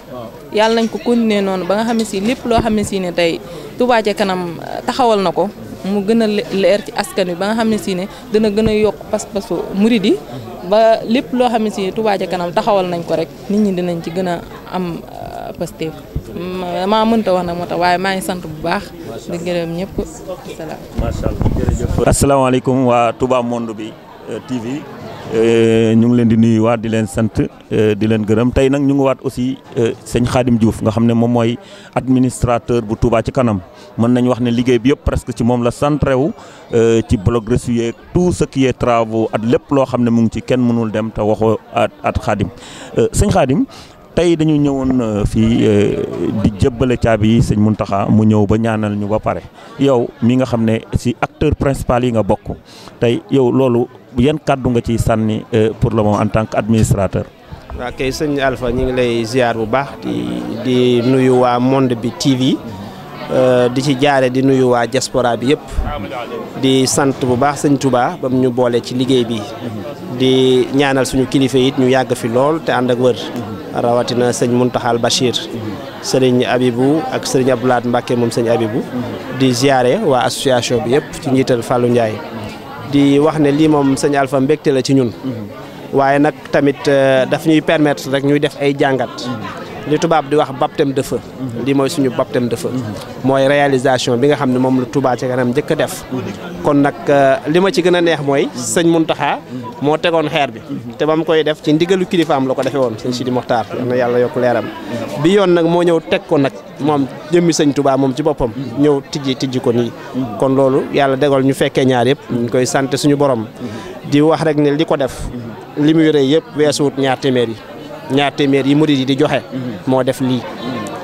yàlla nañ ko continuer noonu ba nga xam ne si lépp loo xam ne si ne tey Touba ca kanam taxawal na ko mu gën a leer ci askan wi ba nga xam ne si ne dana gën a yokk pas-pasu murid yi ba lépp loo xam ne si Touba ca kanam taxawal nañ ko rek nit ñi dinañ ci gën a am Pastef maa mënta wax nag moo tax waaye maa ngi sant bu baax di gërëm ñëpp salaam. macha allah jërëjëf. asalaamaaleykum waa Touba Monde bi TV ñu ngi leen di nuyu waat di leen sant di leen gërëm tey nag ñu ngi waat aussi sëñ Khadim Diouf nga xam ne moom mooy administrateur bu Touba ci kanam mën nañ wax ne liggéey bi yëpp presque ci moom la centré wu ci bloc reçu yeeg tout ce qui est travaux at lépp loo xam ne mu ngi ci kenn mënul dem te waxoo at Khadim sëñ Khadim. tey dañu ñëwoon fii di jébbale caabi yi sëñ Mountakha mu ñëw ba ñaanal ñu ba pare yow mi nga xam ne si acteur principal yi nga bokk tey yow loolu yan kàddu nga ciy sànni pour le moment en tant que administrateur. waaw kay sëñ Alpha ñu ngi lay ziar bu baax di nuyu waa Monde bi TV di ci jaare di nuyu waa diaspora bi yëpp di sant bu baax sëñ Touba ba mu ñu boole ci liggéey bi di ñaanal suñu kilifa it ñu yàgg fi lool te ànd ak wër rawatina sëñ Muntaxal Bachir sëriñ Abibou ak sëriñ Abdoulaye Mbacke moom sëñ Abibou di ziare waa association bi yëpp ci njiital Fallou Ndiaye di wax ne lii moom sëñ Alpha mbégte la ci ñun waaye nag tamit daf ñuy permettre rek ñuy def ay jàngat li tubaab di wax baptême de feu lii mooy suñu baptême de feu mooy réalisation bi nga xam ne moom la Touba ca kanam njëkk a def kon nag li ma ci gën a neex mooy sëñ Muntaxa moo tegoon xeer bi te ba mu koy def ci ndigalu kilifaam la ko defee woon sëñ Sidi Mokhtar yal na yàlla yokk leeram bi yoon nag moo ñëw teg ko nag moom jëmmi sëñ Touba moom ci boppam ñëw tijji ko nii kon loolu yàlla dégal ñu fekkee ñaar yëpp ñu koy sant suñu borom di wax rek ne li ko def li muy rëy yëpp weesuwut ñaar téeméer yi murid yi di joxe moo def lii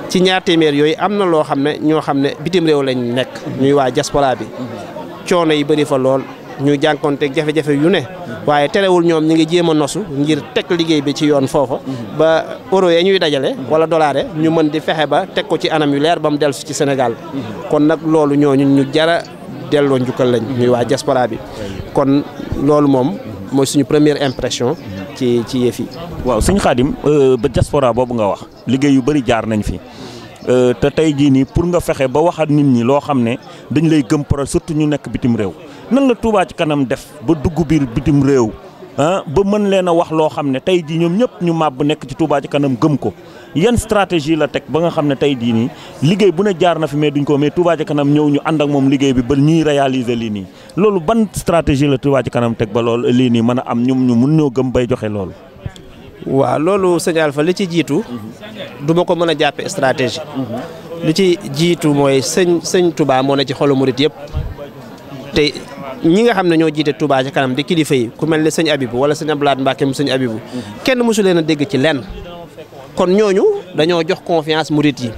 ci ñaar téeméer yooyu am na loo xam ne ñoo xam ne bitim réew lañ nekk ñuy waa diaspora bi coono yi bëri fa lool ñu jànkonteeg jafe-jafe yu ne waaye terewul ñoom ñi ngi jéem a nosu ngir teg liggéey bi ci yoon foofa ba euro ya ñuy dajale wala dollar ñu mën di fexe ba teg ko ci anam yu leer ba mu dellu ci Sénégal kon nag loolu ñooñu ñu jara delloo njukkal lañ ñuy waa diaspora bi kon loolu moom mooy suñu première impression ci yëf yi. waaw sëñ Khadim ba diaspora boobu nga wax liggéey yu bëri jaar nañ fi te tey jii nii pour nga fexe ba waxat nit ñi loo xam ne dañ lay gëm pro surtout ñu nekk bitim réew nan la Touba ci kanam def ba dugg biir bitim réew ba mën leen a wax loo xam ne tey jii ñoom ñëpp ñu màbb nekk ci Touba ci kanam gëm ko yan stratégie la teg ba nga xam ne tey jii nii liggéey bu ne jaar na fi mais duñ ko mais Touba ci kanam ñëw ñu ànd ak moom liggéey bi ba ñuy réaliser lii nii loolu ban stratégie la Touba ci kanam teg ba loolu lii nii mën a am ñu mun ñoo gëm bay joxe loolu. waaw loolu sëñ Alpha li ci jiitu du ma ko mën a jàppe stratégie li ci jiitu mooy sëñ Touba moo ne ci xolu murit yëpp te ñi nga xam ne ñoo jiite Touba ca kanam di kilifa yi ku mel ne sëñ Abibou wala sëñ Abdoulaye Mbacke mu sëñ Abibou kenn mosu leen a dégg ci lenn kon ñooñu dañoo jox confiance murit yi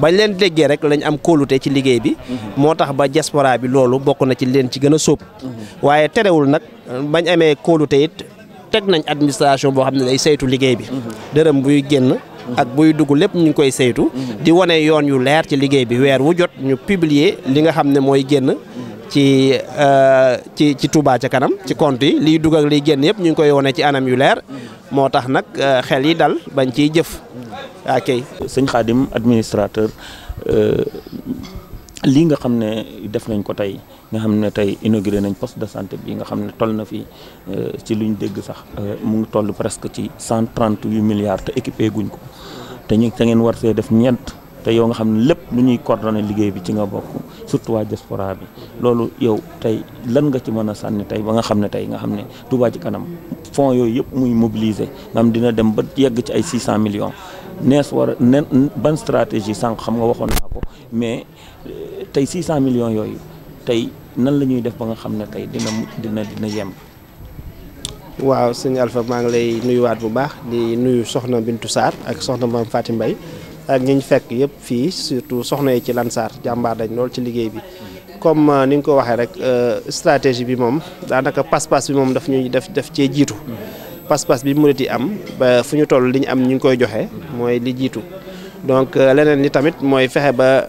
bañ leen déggee rek lañ am kóolute ci liggéey bi moo tax ba diaspora bi loolu bokk na ci leen ci gën a sóob waaye terewul nag bañ amee kóolute it teg nañ administration boo xam ne day saytu liggéey bi dërëm buy génn ak buy dugg lépp ñu ngi koy saytu di wane yoon yu leer ci liggéey bi weer wu jot ñu publier li nga xam ne mooy génn ci Touba ca kanam ci compte yi liy dugg ak liy génn yëpp ñu ngi koy wane ci anam yu leer moo tax nag xel yi dal bañ ciy jëf ok. sëñ Khadim administrateur lii nga xam ne def nañ ko tey nga xam ne tey inauguré nañ poste de santé bi nga xam ne toll na fi ci luñ dégg sax mu ngi toll presque ci 138 milliards te équipé guñ ko te ngeen war see def ñeent te yow nga xam ne lépp lu ñuy coordonné liggéey bi ci nga bokk surtout waa diaspora bi loolu yow tey lan nga ci mën a sànni tey ba nga xam ne tey nga xam ne Touba ci kanam fonds yooyu yëpp muy mobiliser nga xam dina dem ba yegg ci ay 600 millions nees war a ban stratégie sànq xam nga waxoon naa ko mais tey 600 millions yooyu tey nan la ñuy def ba nga xam ne tey dina yemb. waaw sëñ Alpha maa ngi lay nuyuwaat bu baax di nuyu soxna Bintou Sarr ak soxna Mame Fatim Mbaye ak ñi ñu fekk yëpp fii surtout soxna yi ci Lansar jàmbaar dañ lool ci liggéey bi comme ni nga ko waxee rek stratégie bi moom daanaka pas-pas bi moom daf ñuy def cee jiitu pas-pas bi murit yi am ba fu ñu toll li ñu am ñu ngi koy joxe mooy li jiitu donc leneen li tamit mooy fexe ba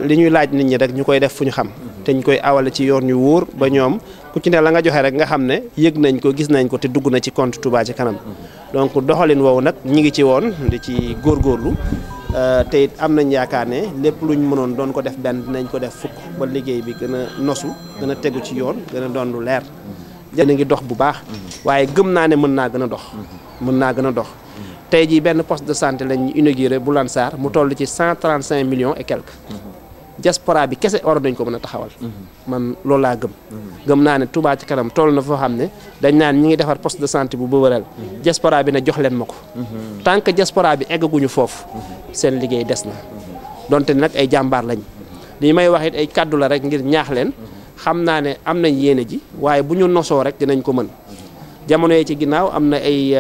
li ñuy laaj nit ñi rek ñu koy def fu ñu xam te ñu koy awale ci yoon yu wóor ba ñoom ku ci ne la nga joxe rek nga xam ne yëg nañ ko gis nañ ko te dugg na ci compte Touba ci kanam donc doxalin woowu nag ñi ngi ci woon di ci góorgóorlu te it am nañ yaakaar ne lépp luñ mënoon doon ko def benn dinañ ko def fukk ba liggéey bi gën a nosu gën a tegu ci yoon gën a doon lu leer jënd ngi dox bu baax waaye gëm naa ne mën naa gën a dox tey jii benn poste de santé lañ inauguré bu Lansar mu toll ci 135 millions et quelques diaspora bi kese waroon nañ ko mën a taxawal man loolu laa gëm naa ne Touba ci kanam toll na foo xam ne dañ naan ñi ngi defar poste de santé bu bëwëral diaspora bi ne jox leen ma ko tant que diaspora bi eggaguñu foofu seen liggéey des na donte nag ay jàmbaar lañ li may wax it ay kàddu la rek ngir ñaax leen xam naa ne am nañ yéene ji waaye bu ñu nosoo rek dinañ ko mën jamono yi ci ginnaaw am na ay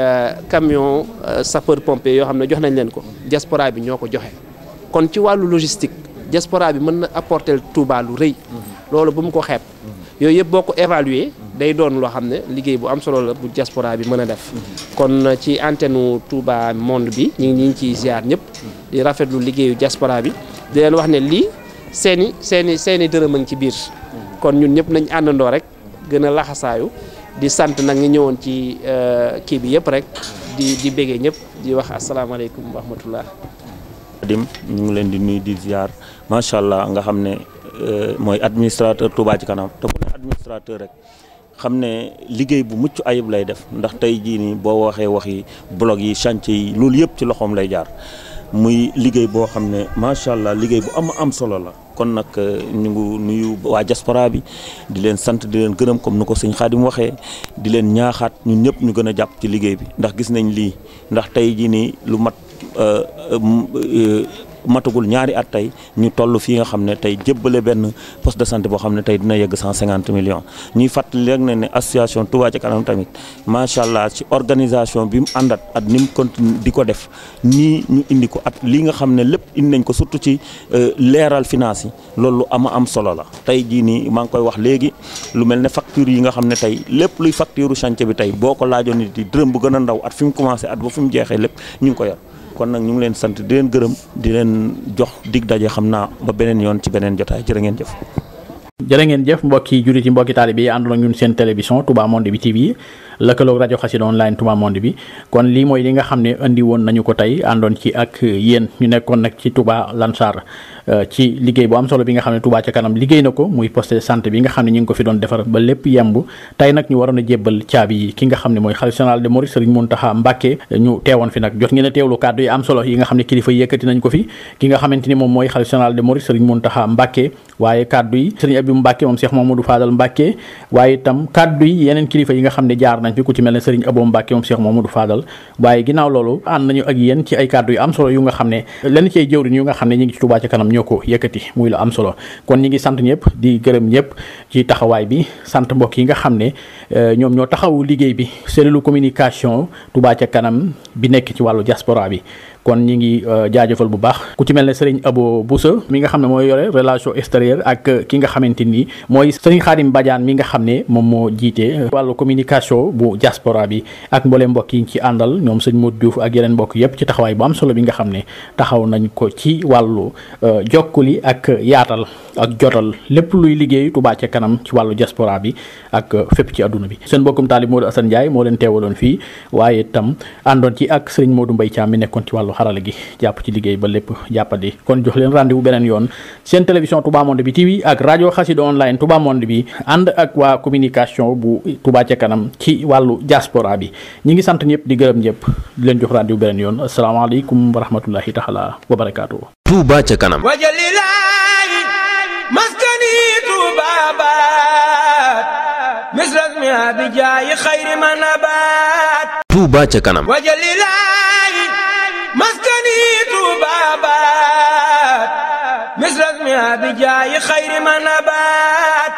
camion sapeur pompier yoo xam ne jox nañ leen ko diaspora bi ñoo ko joxe kon ci wàllu logistique diaspora bi mën na apporter Touba lu rëy loolu bu mu ko xeeb yooyu yëpp boo ko évaluer day doon loo xam ne liggéey bu am solo la bu diaspora bi mën a def kon ci antenne Touba Monde bi ñu ngi ciy ziar ñëpp di rafetlu liggéeyu diaspora bi di leen wax ne lii seeni dërëm a ngi ci biir kon ñun ñëpp nañ àndandoo rek gën a laxasaayu di sant nag ñi ñëwoon ci kii bi yëpp rek di béggee ñëpp di wax asalaamaaleykum wa rahmatullah. Dim ñu ngi leen di nuyu di ziar macha allah nga xam ne mooy administrateur Touba ci kanam te bu ne administrateur rek xam ne liggéey bu mucc ayib lay def ndax tey jii nii boo waxee waxi blog yi chantier yi loolu yëpp ci loxoom lay jaar muy liggéey boo xam ne macha allah liggéey bu am solo la. kon nag ñu ngi nuyu waa diaspora bi di leen sant di leen gërëm comme ni ko sëñ Xaadim waxee di leen ñaaxaat ñun ñëpp ñu gën a jàpp ci liggéey bi ndax gis nañ lii ndax tey jii nii lu matagul ñaari at tey ñu toll fii nga xam ne tey jébbale benn poste de santé boo xam ne tey dina yegg 150 millions ñuy fàttali rek ne association Touba ca kanam tamit macha allah ci organisation bi mu àndat at ni mu continue di ko def nii ñu indi ko at lii nga xam ne lépp indi nañ ko surtout ci leeral finance yi loolu am solo la tey jii nii maa ngi koy wax léegi lu mel ne facture yi nga xam ne tey lépp luy facture chantier bi tey boo ko laajoon nit yi dërëm bu gën a ndaw at fi mu commencé at ba fi mu jeexee lépp ñu ngi ko yor kon nag ñu ngi leen sant di leen gërëm di leen jox dig daje xam naa ba beneen yoon ci beneen jotaay jërë ngeen jëf. jërë ngeen jëf mbokki jullit yi mbokki taalibe yi àndoon ak ñun seen télévision Touba Monde bi TV lëkkaloog rajo Xassida online Touba Monde bi kon lii mooy li nga xam ne andi woon nañu ko tey àndoon ci ak yéen ñu nekkoon nag ci Touba Lansar ci liggéey bu am solo bi nga xam ne Touba ca kanam liggéey na ko muy poste de santé bi nga xam ne ñu ngi ko fi doon defar ba lépp yemb tey nag ñu waroon a jébbal caabi yi ki nga xam ne mooy xalifa général des mourides Serigne Mountakha Mbacké ñu teewoon fi nag jot ngeen a teewlu kàddu yi am solo yi nga xam ne kilifa yëkkati nañ ko fi ki nga xamante ni moom mooy xalifa général des mourides Serigne Mountakha Mbacké waaye kàddu yi Serigne Abibou Mbacké moom Cheikh Mamadou Fadal Mbacké waaye itam kàddu yi yeneen kilifa yi nga xam ne jaar nañ fi ku ci mel ne Serigne Abou Mbacké moom Cheikh Mamadou Fadal waaye ginnaaw loolu ànd nañu ak yéen ci ay kàddu yu am solo yu nga xam ne lenn ci ay jëwriñ yu nga xam ne ñu ngi ci Touba ca kanam ñoo ko yëkkati muy la am solo kon ñi ngi sant ñëpp di gërëm ñëpp ci taxawaay bi sant mbokk yi nga xam ne ñoom ñoo taxawu liggéey bi cellule communication Touba ca kanam bi nekk ci wàllu diaspora bi kon ñi ngi jaajëfal bu baax ku ci mel ne Serigne Abo Boussa mi nga xam ne mooy yore relation extérieure ak ki nga xamante ni mooy Serigne Khadim Badiane mi nga xam ne moom moo jiite wàllu communication bu diaspora bi ak mbooleem mbokk yi ci àndal ñoom sëñ Modou Diouf ak yeneen mbokk yëpp ci taxawaay bu am solo bi nga xam ne taxaw nañ ko ci wàllu jokkuli ak yaatal ak jotal lépp luy liggéey Touba ca kanam ci wàllu diaspora bi ak fépp ci àdduna bi seen mbokkum taalib Modou Assane Ndiaye moo leen teewaloon fii waaye itam àndoon ci ak Serigne Modou Mbaye Thiam mi nekkoon ci wàllu xarala gi jàpp ci liggéey ba lépp jàppandi kon jox leen rendez-vous beneen yoon seen télévision Touba Monde bi TV ak rajo Xassida online Touba Monde bi ànd ak waa communication bu Touba ca kanam ci wàllu diaspora bi ñi ngi sant ñëpp di gërëm ñëpp di leen jox rendez-vous beneen yoon asalaamaaleykum wa rahmatullahi taala wa barakaatu. Touba ca kanam. wajalilaayi maskani tuubaabaat misrasmi abijaayi xayri manabaat. Touba ca kanam. wajalilaayi maskani tuubaabaat misrasmi abijaayi xayri manabaat.